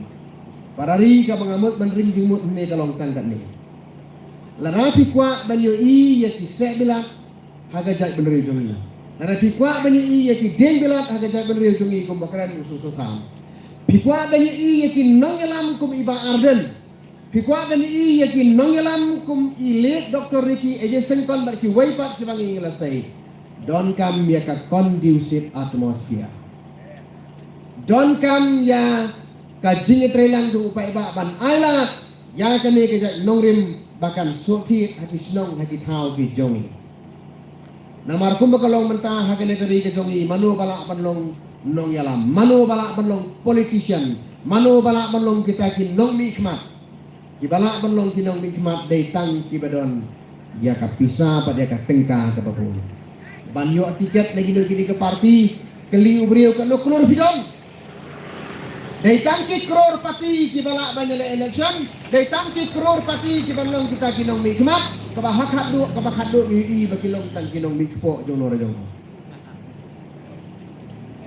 Parari ka bangamot banrim jimut ni kalong tangkat ni. Larapi kwa banyo i ya ki se bilat haga jai benri jongi. Larapi kwa banyo i ya ki deng bilat haga jai benri jongi kum bakaran ususukam. Pikwa banyo i ya ki nongelam kum iba arden. Pikwa kan i yakin nongelam kum ilik Dr. Ricky eje sengkon barki waipat ki bangi ngelasai. Don kam ya ka conducive atmosphere. Don kam ya ka jinge trelang du upai ba ban ailat ya kami ke nongrim bahkan soti hati senong hati tau ki jongi. Namar kum bakalong mentah hakene tadi ke jongi manu balak panlong nong yalam manu balak panlong politician manu balak panlong kita ki nong nikmat. Kibala benlong kinong nikmat datang kibadon dia ka pisa pada ka tengka ka babu banyo tiket lagi gini ke parti keli ubriu ka klor bidong datang ki kror pati kibala banyo election datang ki kror pati kibanlong kita kinong nikmat kabahak hadu i bakilong tang kinong mikpo jono rajong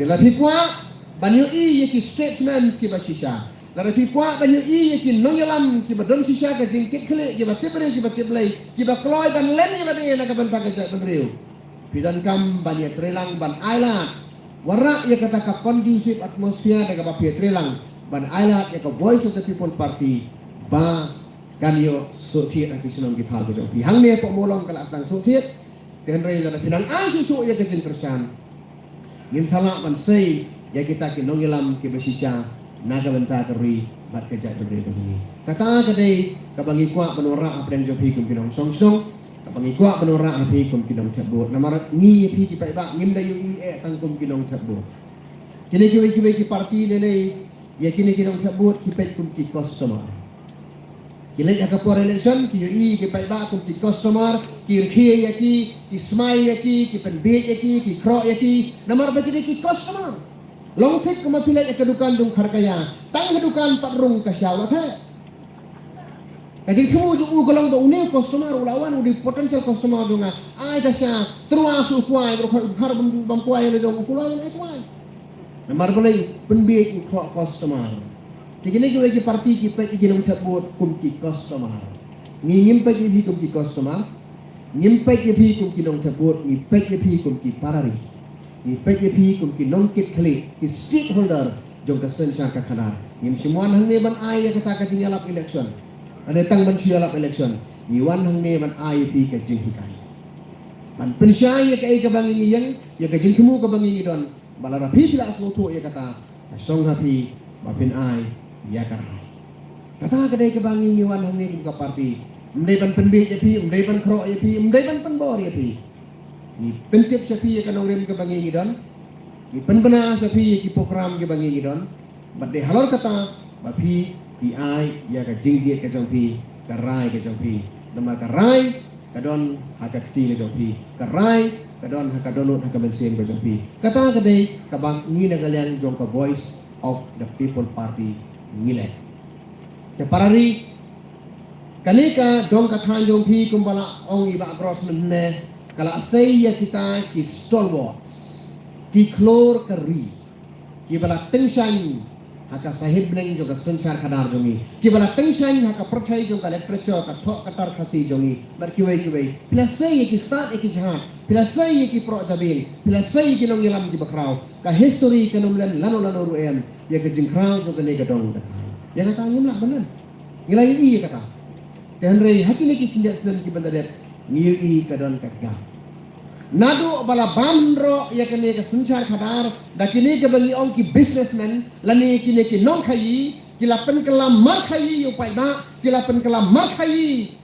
dilati kwa banyo i yaki statement ki basisa Lara fikwa banyo i yakin nongelam ki badon sisa ka jingkit khle ki batebre ki bateblai ki bakloi ban len ni bade na ka ban paga ja benriu pidan kam banyak trelang ban island warak ya kata ka conducive atmosphere daga ba trelang ban island ya ka voice of the people party ba kanyo sotiet ati sinong githal ko pi hang ne po molong kala tang sotiet ten rei la pinang asu so ya ketin tersan ngin sala man sei ya kita kinongilam ke besisya naga benta keri bat kejak berdiri begini kata kadai kabangi kuak menora apa yang jopi kum kinong song song kabangi kuak menora apa kum kinong cabut namar ngi pi ki pai ba ngim da yu e tang kum kinong cabut kini ki parti lele ya kini kinong cabut ki pai kum ki customer kini ka por election ki yu ki pai ba kum ki customer ki rkhie ya ki smile ya ki penbet ya ki kro ya ki namar ba ki customer long tik kuma pilih ke dukan dung hargaya tang dukan patrung ka syawat he kadi kamu ju golong do une customer ulawan udi potential customer dunga ai ka sya truasu kuai ro har bam kuai le dong kulai ai kuai namar boleh penbiak ko customer tigini ke parti ki pe ki nong thabut kum ki customer ngim pe ki kum ki customer ngim pe ki kum ki nong thabut ni pe ki kum ki parari ni PJP kum ki nongkit kali ki stakeholder jong ka sensya ka khana ngim simuan hang ne ban ai ka ta ka tinggalap election ane tang ban sialap election ni wan hang ne ban ai pi ka jing hikai ban pensyai ka ai ka bangi yang ya ka jing kemu ka bangi don balara pi sila so to ya kata song happy bapin ai ya ka kata ka dai ka bangi ni wan hang ne ka parti mdai ban penbe ya pi mdai ban kro ya pi mdai ban penbor ya pi ni pentip sapi ka nong rem ke bangi ngidon ni penbena sapi ki program ke bangi ngidon badde halor kata bapi pi ya ka jinggi ke jongpi ka rai ke jongpi nama ka rai ka don haka kti ke jongpi ka rai ka don haka donut haka bensin ke jongpi kata ka dei ka bang ni na galian jong ka voice of the people party ngile te parari kalika dong ka than jongpi kumbala ong iba cross menne kalau saya kita ki stalwarts ki klor keri ki bala tension haka sahib neng juga sencar kadar jongi ki bala tension haka percaya juga leprecyo ka thok katar khasi jongi bar kiwei pila saya ki start ki jahat pila saya ki pro jabil pila saya ki nong ilam ki bakrau ka history ka nong lano ruem ya ke jingkrau juga ne gadong ya kata ngim lah benar ngilai i kata dan rei hakini ki tindak sen ki bandadet ngiui kadon kakga nadu bala bandro ya kene ke sencar khadar da kini ke bagi ong ki businessman lani kini ki nong khayi kilapen kelam mar khayi upai ba kilapen kelam mar khayi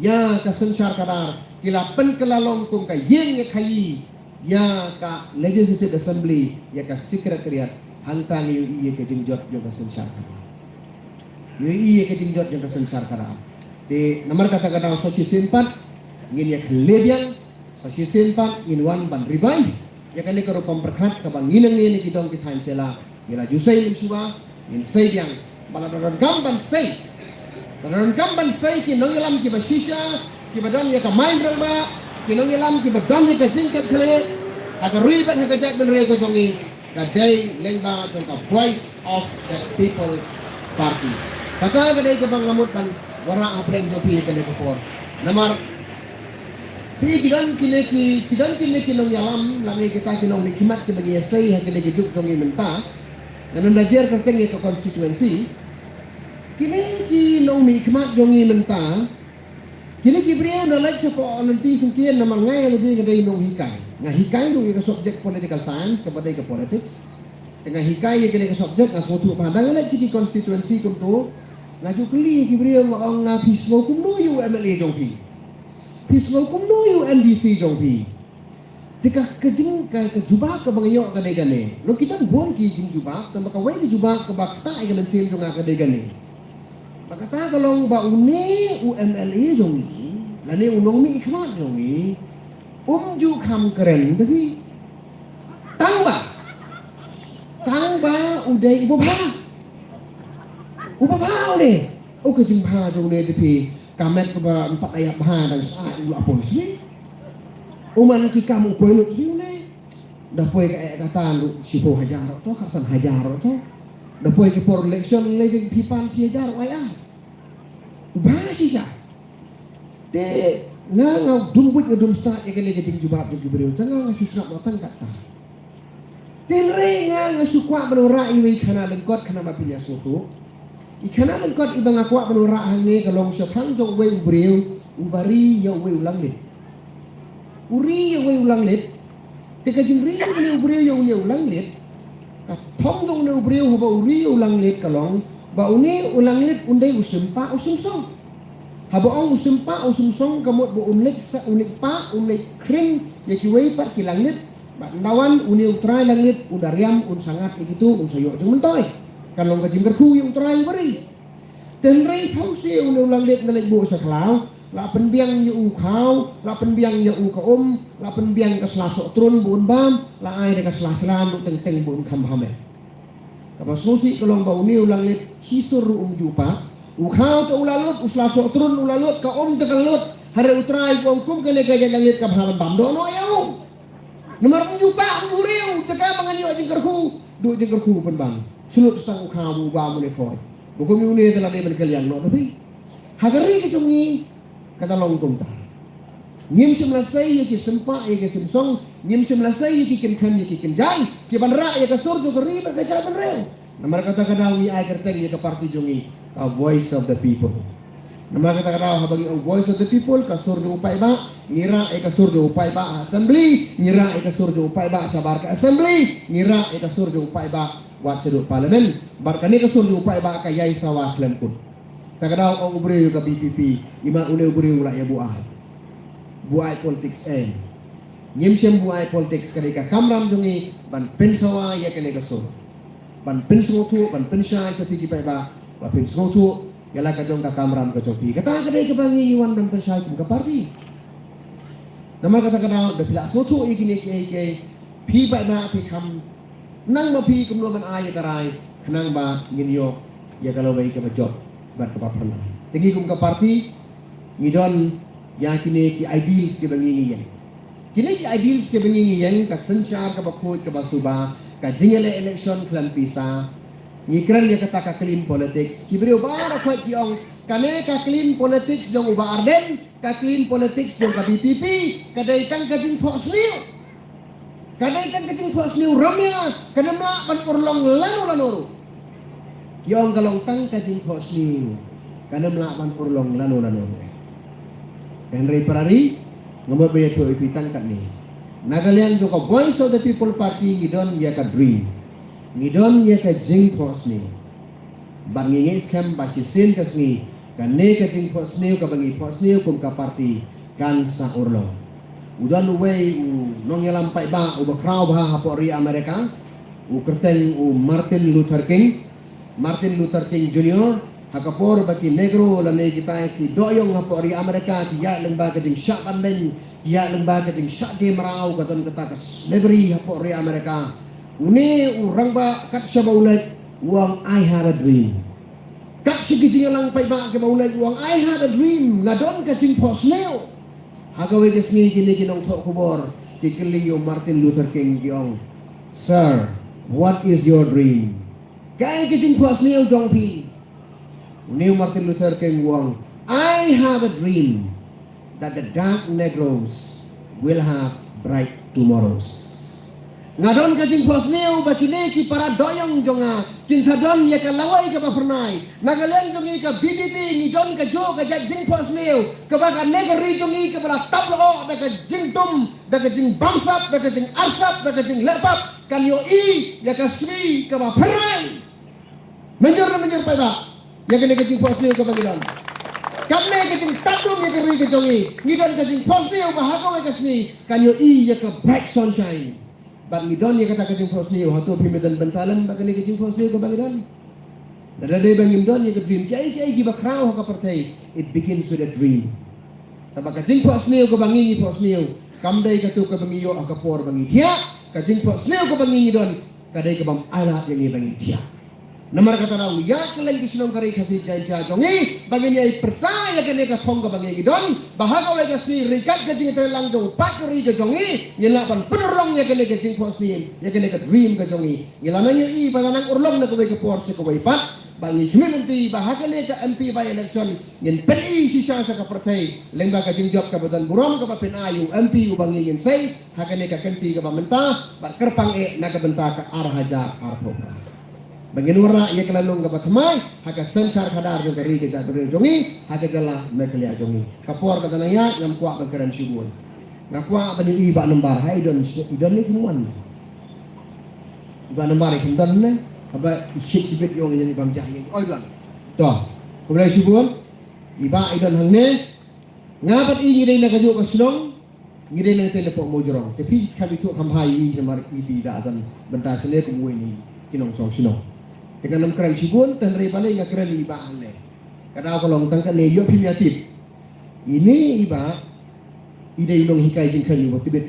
ya ka sencar khadar kilapen kelalong kum ka yeng khayi ya ka legislative assembly ya ka secretariat hantang yu ke dingjot jo ka sencar khadar yu ke dingjot jo ka sencar khadar di nomor kata-kata soci simpat ngin ya kelebiang saksi sempat ngin wan ban ribai ya kan ko pemperkat ka bang nginang ni kitong kithan sela ngila jusay suba ngin sayang baladoron gamban say baladoron gamban say kinong ilam ki basisha ki badon ya ka main roma kinong ilam ki badon ya ka jingkat kle aga ribat ha ka jak ben re ko jongi ka day lengba tong ka voice of the people party kata ka day ka bang ngamut kan wara apreng jo pi ka ne ko por namar Kidan kini nong yalam langi kita kinong nikmat ke bagi esai hak kini hidup kami mentah dan belajar tentang ke konstituensi kini kinong nikmat jongi mentah kini kibria nolak sepo nanti sengkian nama ngai lebih kedai nong hikai hikai itu ke subjek political science kepada ke politics dengan hikai kini ke subjek suatu pandangan lagi di konstituensi kumtu ngaju keli kibria orang ngapis mau kumdu MLA jongpi Pisau kumno NDC jongpi. Tika kejing ke jubah ke bangayok ke degane. Lo kita bon ki jing jubah, tambah ka wei jubah ke bakta ke bensin jong ke degane. Bakata kalau ba une UMLA jongi, lani unong mi ikhmat jongi. Ju kam keren tapi tangba udah ibu bah ni. Kejing bah jong ni tapi kamet ke 4 ayat bah dan saat ulah polisi uman ki kamu koinut sini dah poe ke ayat kata lu sipo hajar to kasan hajar to dah poe ke for election lagi pipan si hajar ayah bah sih Te nga dumbut nga dumsa ya kene jing jubat jing beriu tanga nga susrap matan kata. Tenre nga sukwa menora iwi kana lengkot kana mapinya soto. Ikana lengkot ibang akwa menora hangne kalong sepang jong we beriu ubari ya we ulang lit. Uri ya we ulang lit. Teka jing ri ya beriu ya ulang lit. Ka thong dong ne beriu haba uri ulang lit kalong ba uni ulang lit undai usumpa usumsong. Haba ong usumpa usumsong kamot bo unlik sa unik pa unik kring ya kiwei pat kilang lit. Ba ndawan uni utrai langit udariam un sangat ikitu un sayo jeng mentoy kalong ka jingkerku yung utrai bari tenrei pause uni ulang lit nalik bu sa klau la penbiang yu ukau la penbiang yu ukaum la penbiang ka slasok trun bu un bam la ai ka slasran teng teng bu un kam hame kapas musi kalong ba uni ulang lit hisur jupa ukau ta ulalut uslasok trun ulalut ka tegalut hare utrai bu kum kene ka langit ka bhaman bam dono yau Nomor menjupa muriu cakap menganyo jengkerku duk jengkerku penbang sulut sang kamu ba mune foi buku mune telah dia berkalian no tapi hagari kecungi kata longkong ta ngim semlasai ye sempa ye semsong ngim semlasai ye kenkan ye kenjai ke banra ye kasur tu geri berkejar benreu nomor kata kadawi ai kerteng ye ke parti jungi a voice of the people nomor kata kadawi bagi a voice of the people kasur du upai ba ngira kasur du upai ba assembly ngira kasur du upai ba sabar ke assembly ngira kasur du upai ba wat sedut parlimen barkani kasur du upai ba kayai sawah klempun takadaw ang ubreu ka BPP ima une ubreu la ya buai politics ngim sem buai politics kali ka kamram dungi ban pensawa ya kene kasur ban pensotu ban pensai sa pigi pai ba pensotu yala ka jong ka kamram ka chopi kata kadai ka bangi yuan ban pensai ka parti nama kata-kata dah pilak soto ikini ke pi ba na pi kam nang ma pi kum man ay tarai kanang ba nginyo ya kalau bai ka job bat ka papan tingi kum ka parti ngidon ya kini ki ideals ke bangi yang kini ki ideals ke bangi yang ka senchar ka bakut ka basuba ka jingele election klan pisa ngikran ya kata ka clean politics kibrio bara kwat yong kane ka clean politics jong uba arden ka clean politics jong ka BPP kadai kan ka jing phosniu kadai kan ka jing phosniu ramya kanama ban urlong lanu yong galong tang ka jing phosniu kanama ban urlong lanu Henry Parari ngomong baya to ipitan kat ni nagalian do ka voice of the people party ngidon ya ka dream ngidon ya ka jing phosniu bangi sem ba kisin kasni kane ka jing phosniu ka bangi phosniu kum ka parti kan sa urlo udan uwei nong yalampai ba u bakraw ba hapori Amerika u kerteng u Martin Luther King Jr. hakapor baki negro lane kita ki doyong hapori Amerika ki ya lembaga ding syakan ben ya lembaga ding syak di merau katon kata slavery hapori Amerika uni urang ba kat syabaulet uang I had a dream kat sigiti lang pai ba ke baulet uang I had a dream ngadon ka jing phosniu hagawe kesni kini kinong thok kubor kikeliyo Martin Luther King giong sir what is your dream kay kijing phosniu dong pi New Martin Luther King uang I have a dream that the dark Negroes will have bright tomorrows ngadon ka jing phosniu bakine ki para doyong jonga kinsadon ya kalawai ka pernai nagalan jongi ka BPP ngidon ka jo ka jing phosniu ka baka negeri jongi ka para tablo da ka jing tum da ka jing bamsap da ka jing arsap da ka jing lepap kan yo i ya ka sri ka pernai menjur pai ba ya kene ka jing phosniu ka bagilan kamne ka jing tatum ya ka ri ka jongi ngidon ka jing phosniu bahako ka sni kan yo i ya ka bright sunshine bang idon ya kata kajing phosniu hatu pimedan bentalan bagani kajing phosniu ko bagidan dadade bang idon ya dream kai giba kraw ka partai it begins with a dream tabak kajing phosniu ko bangi phosniu kamdai ka tu ka bangi yo ka por bangi dia kajing phosniu ko bangi idon kadai ka bam ala yang bangi dia Namar kata rawi ya kalian kisunong kari kasih janji jongi baginya percaya kene ka thong ka bagi gidon bahaga wala kasi rikat ka jing telang dong pakri ka jongi nyelapan penerong ya kene ka jing fosin ya kene ka dream ka jongi nyelananya i padanang urlong na kawai ka porse kawai pat bangi community bahaga ne ka MP by election nyen PI sisa sa ka partai lembaga jing job ka badan burom ka penayu MP ubangi nyen say hakane ka kenti ka pamenta ba kerpang na ka benta ka arah hajar arpo Bagian warna ia kelalung kapat mai, haka sensar kadar jo kari ke jatuh jongi, haka jala mekelia jongi. Kapuar kata naya ngam kuak berkeran syubun. Ngakua bani iba nembar, hai idon ni kemuan. Iba nembar ikon ne, apa isyik sibit yong ini bang jahil. Oh iban, toh, kemudian syubun, iba idon hang ne, ngapat i ngidai nak kajuk kesenong, ngidai nak telepok mojorong. Tapi kami tu kamhai i nembar ibi dah dan benda sene kemu ini kinong song sinong. Dengan nam keren syubun tenri balik nggak keren iba ane. Kadang kalau tangkan ne yo primiatif. Ini iba ide ilong hikai jin kali waktu bet.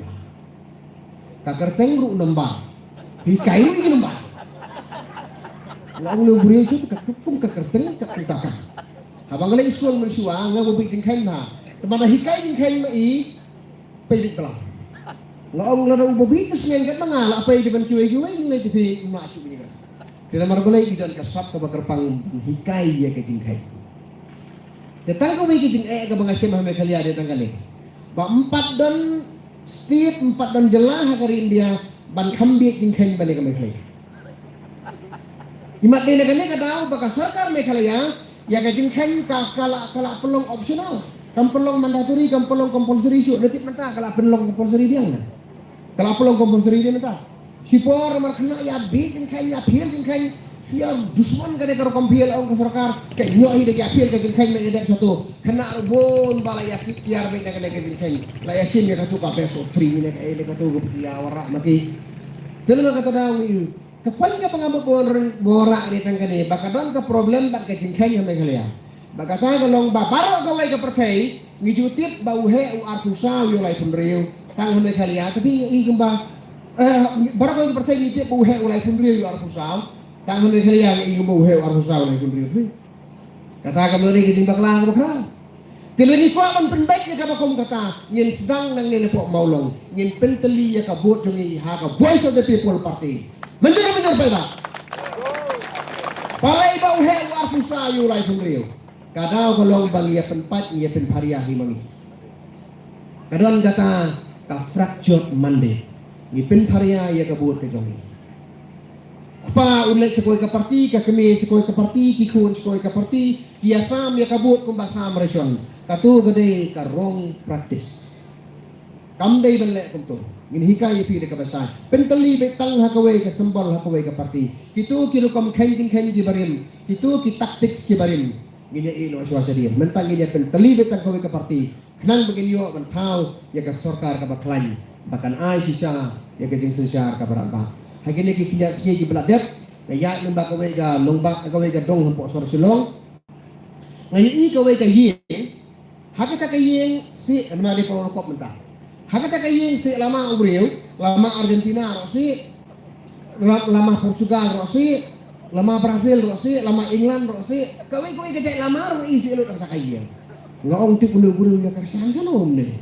Kakar tengru nambah. Hikai ini nambah. Lang lu buri itu kakupung kakar teng kakutakan. Habang kali isul mersua nggak mau bikin kain ha. Temana hikai jin kain mai pelik belah. Ngau ngau bobi kesngen kat mangal apa yang depan cuai-cuai ini TV masuk ini kan. Dalam marbalai idan kasap ka bakar pang hikai ya kejingkai. Datang ko may kijing ka bangasim ha may kalya datang kali. Ba 4 don street 4 don jelah kari India ban kambi jingkai balik ka may kalya. Imat dile kani kadao baka sarkar may kalya ya kejingkai ka kala pelong optional. Kam pelong mandatory kam pelong compulsory su detik menta kala pelong compulsory diang. Kala pelong compulsory dia menta. Sipor markana ya bikin kain ya phil jin kain ya dushman kade karo kompiel au ka sarkar kay nyoi de ya phil ka jin kain me ede satu kena bon bala ya kiar be kade jin kain la ya sim ya katu ka peso free ne kay de katu ya wara mati delo kata dawi kapan ka pangamo bora di tangkane bakadon ka problem bak ka jin kain me kale ya bakata galong babaro ka way ka perkai ngijutit bau he u artusa yo lai punriu tang me kale ya tapi i gamba barang ko percaya ni dia buhe ulai sundri luar pusau tangan ni saya yang buhe luar pusau ulai sundri kata kamu ni kita baklang baklang tilani fa man penbaik ya ka kom kata ngin sang nang ni pok maulong ngin penteli ya ka bot jongi ha ka voice of the people party menjadi beda palai buhe luar pusau ulai sundri kadau kolong bagi ya tempat ya penparia himangi kadon kata ka fractured mandate Ipin paria ya kabut ke jongi. Apa ulit sekolah ke parti, ke kemi sekolah ke parti, kikun sekolah ke parti, kiasam ya kabut kumbasam reson. Katu gede ka wrong practice. Kamdai benlek kumtu. Ini hikai pi de kabasa. Penteli betang hakawai ke sembal hakawai ke parti. Kitu kiru kam khenjing di barim. Kitu ki taktik si barim. Ini ino suasa dia. Mentang ini penteli betang hakawai ke parti. Kenang begini yo mentau ya ke sorkar ka baklan. Bahkan ai sisa ya ke jing sensar ka baramba. Hagini ki pinjat si ki beladet. Ya lembak kawai ga longbak kawai ga dong hempok sor silong. Ngai i kawai ka ying. Hakata ka ying si nama di kolokop mentah. Hakata ka ying si lama Ubreu, lama Argentina rosi, lama Portugal rosi, lama Brazil rosi, lama England rosi. Kawai ka jek lama ro isi lu ka ying. Ngong ti pulu-pulu ya kersan kan om ne.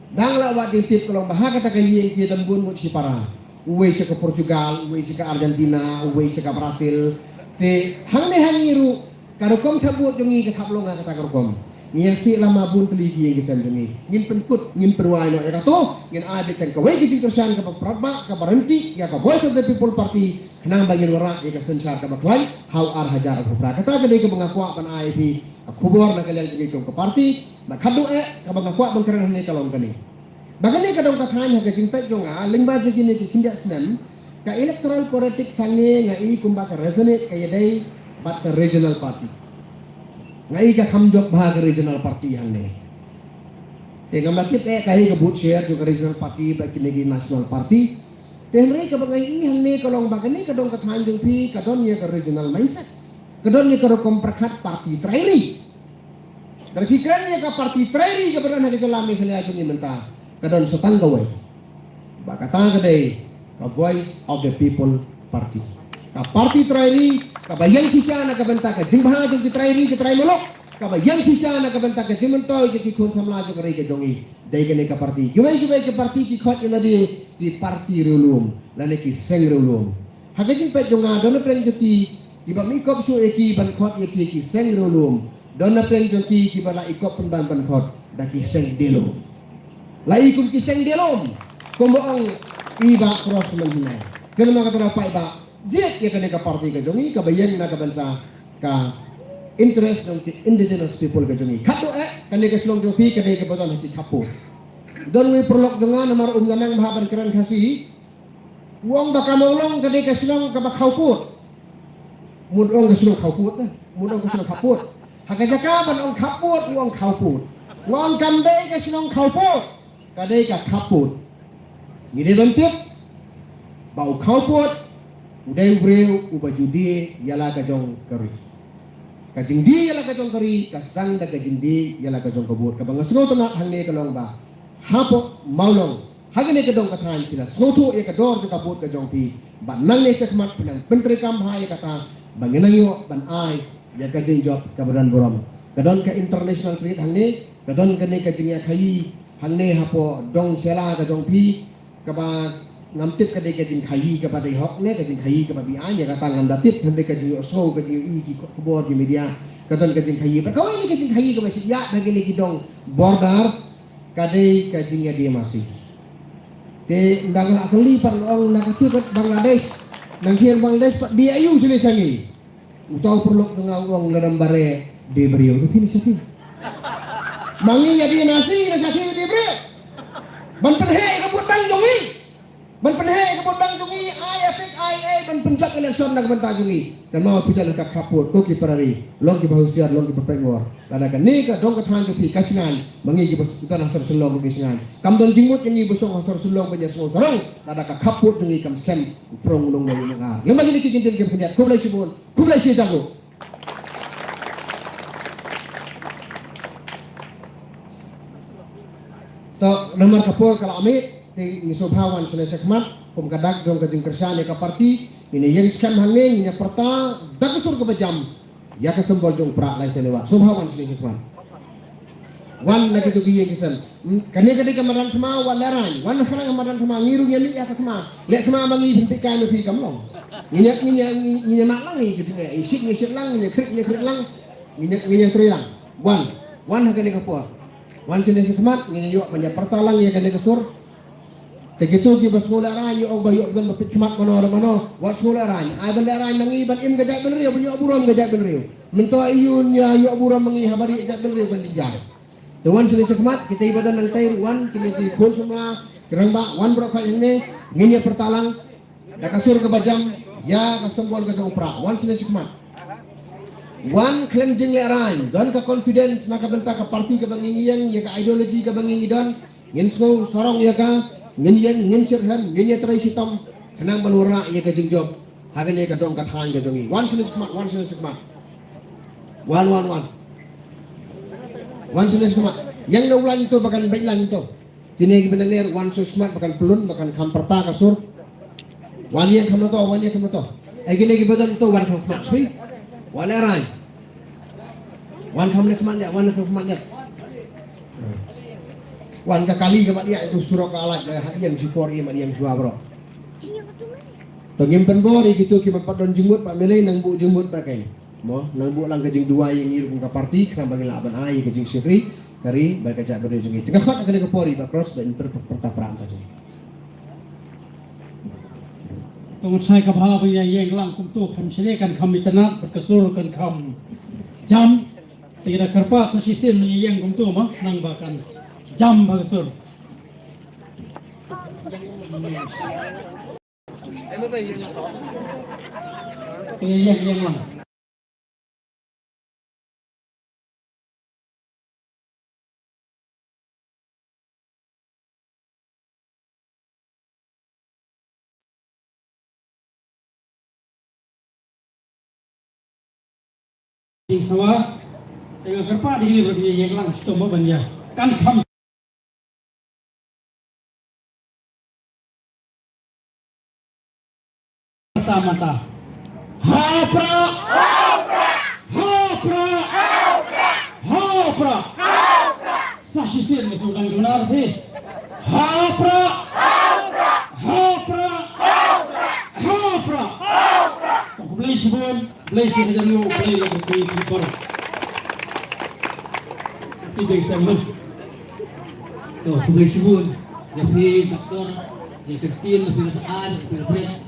Dang la wat tip kalau bahaka ta kayi ki dan bun si para. Uwe ke Portugal, uwe ke Argentina, uwe ke Brazil. Te hang ne hangiru karo kom thabut jongi ke thablonga kata karo kom. Ngin si lama bun teligi yang kesan jongi. Ngin penput, ngin perwai no ya to, ngin ade kan ka we ki kersan ka prabba ka berhenti ya ka voice of the people party. Kenang bagian wara ya ka sensar ka baklai, how ar hajar ka pra. Kata gede ke mengakua kan IP kubur na kalian begitu ke parti, makadu ka mengakua bangkaran ni kalong kani. Bagani kadang katanya ke cinta jonga lingba jini ke kindak senam ka electoral politik sange ngai kumba ka resonate kaya dai bat ka regional party. Ngai ka kamjok bahag regional party hang ne. Te ngamakit kai ka boot share juga regional party bagi negi national party. Te ngai ka bagai hang ne kalong bagani kadang katanya jong pi kadon ya ka regional mindset. Kadon ya ka komprakat party trairi. Dari pikirannya ka party trairi ka beran hadi kelami kali aja ni mentah. Kadon setang gawai. Bakatang kadai, a voice of the people party. ka parti trairi kabayang sisa na kabanta ka jingbaha jong trairi ke trai molok kabayang sisa na kabanta ka jimentoy ke kun samla jong ri ke jongi dai ke ka parti gimai ke parti ki khot ina di parti rulum lane ki seng rulum hagajing pe jonga don preng joti di ba mi kop su eki ban khot ki seng rulum don preng joti ki bala ikop ban khot da ki seng delum lai kum ki seng delum komboong iba cross menghina kena mga katrapai iba jet ya kena ka parti ka jongi kabayang na kabansa ka interest ng indigenous people ka jongi kato kena ka silong jopi kena ka baton hati kapo don we prolog dengan namar ganang mahaban keran kasih uang baka maulong kena ka silong ka bakhauput mudong ka silong kauput mudong ka silong kaput hakajaka ban ong kaput uang kauput uang kambay ka silong kauput kena ka kaput gini bentuk bau kauput udai breu ubajudi yala kajong kari kajing di yala kajong kari kasang da kajing di yala kajong kabut kabang snow tana hangne kalong ba hapo maulong hagne kadong kathan pila snow e kador ka kabut kajong pi ba nang ne sekmat pinang pentri kam ha e kata banginang yo ban ai ya kajing job kabadan borom kadon ka international trade hangne kadon kane kajing ya khai hangne hapo dong sela kajong pi kaba ngamtip ka deka jing khayi ka ba dei hok ne ka jing khayi ka ba bi anya ka tang ngam datit hande ka jing so ka jing i ki kubor di media ka ton ka jing khayi pa kau ini ka jing khayi ka ba si ya na gini kidong border ka dei ka jing ya dia masih te ndang la kali par ong na ka ka Bangladesh nang hian Bangladesh pa di ayu sini sangi utau perlu dengan uang dalam bare de brio tu sini sakit mangi ya dia nasi na sakit de brio ban penhe ka putang jongi ban penhe ka putang jongi ai afek ai ban penjak election nak banta jongi dan mau pijal ka kaput ko ki parari long ki bahusiar long ki pepengor lada ka ni ka dong ka than ki kasingan mangi ki basutan hasar sulong ki singan kam don jingmut ni busong hasar sulong banya semua sarang lada ka kaput jongi kam sem prong long long nga lama gini ki jintin ki pendiat ko lai sibun ko lai si jago to nomor kapur kalau amit di misobawan sila sekmat pemkadak dong kajing kersane ka parti ini yang skam hangne nya perta dakusur ke bajam ya ka sembol dong pra lai selewa sobawan sila sekmat wan na kitu giye kisan kane kade kamaran sama walaran wan khana kamaran sama ngiru yali ya sama le sama bangi simpi kai no fi kamlong nginya maklang ni kitu isik ni sik lang ni krik lang nginya tri lang wan kade kapur wan sini semat ngene yo manja pertalang ya kene kesur begitu ki basmula rany o bayo ben mapit kemat mano wat sula rany ay ben rany mangi ban im gajak ben riyo bunyo buram gajak ben riyo mento ayun ya yo buram mangi habari gajak ben riyo ben dijang to wan sini semat kita ibadah nang tair wan kini di kon semua kerang ba wan bro ka ini ngene pertalang da kasur ke bajam ya kasembol ke upra wan sini semat Wan cleansing leran, don ka confidence na kabenta ka parti ka bangingiyang ya ka ideology ka bangingidon, ngin so sorong ya ka, ngin sirhan, ngin ya try sitom, kanang malura ya ka jingjob, hagan ya ka dong ka than ka jongi. Wan sila sikmat. Wan. Wan sila sikmat. Yang naulan ito bakan bailan ito. Tinegi benalir wan so sikmat bakan pelun bakan kamperta kasur. Wan ya kamno to. Ay ginegi badan ito wan kamno. Sui. Walaran wan kam nek manyak wan ka kali ka dia itu surok alat hadian sipori man yang suabro to ngimpen bori gitu ki padon jemut pak melei nang bu jemut pakai mo nang bu lang kajing dua yang ngiru ka parti kan bagi laban ai kajing sirri kari berkaca beri jungi tengah khat ka pori pak cross dan pertapran saja tunggu saya ke bawah yang lang untuk kami kan kami tenat berkesur kan kami jam tidak kerpas sisin yang untuk mah nang bahkan jam berkesur yang lang yang sawa dengan kerpa di sini yang lang semua banyak kan kam mata Hapra! Hapra! Hapra! Sa sisir ni sudang lunar he. Hapra! Hapra! Hapra! Aku beli sebon, beli sehajar lu, beli lagi beli kipar. Tiga segmen. Tuh, aku boleh sebut. Jadi doktor, yang kecil, lebih lepas, lebih berat.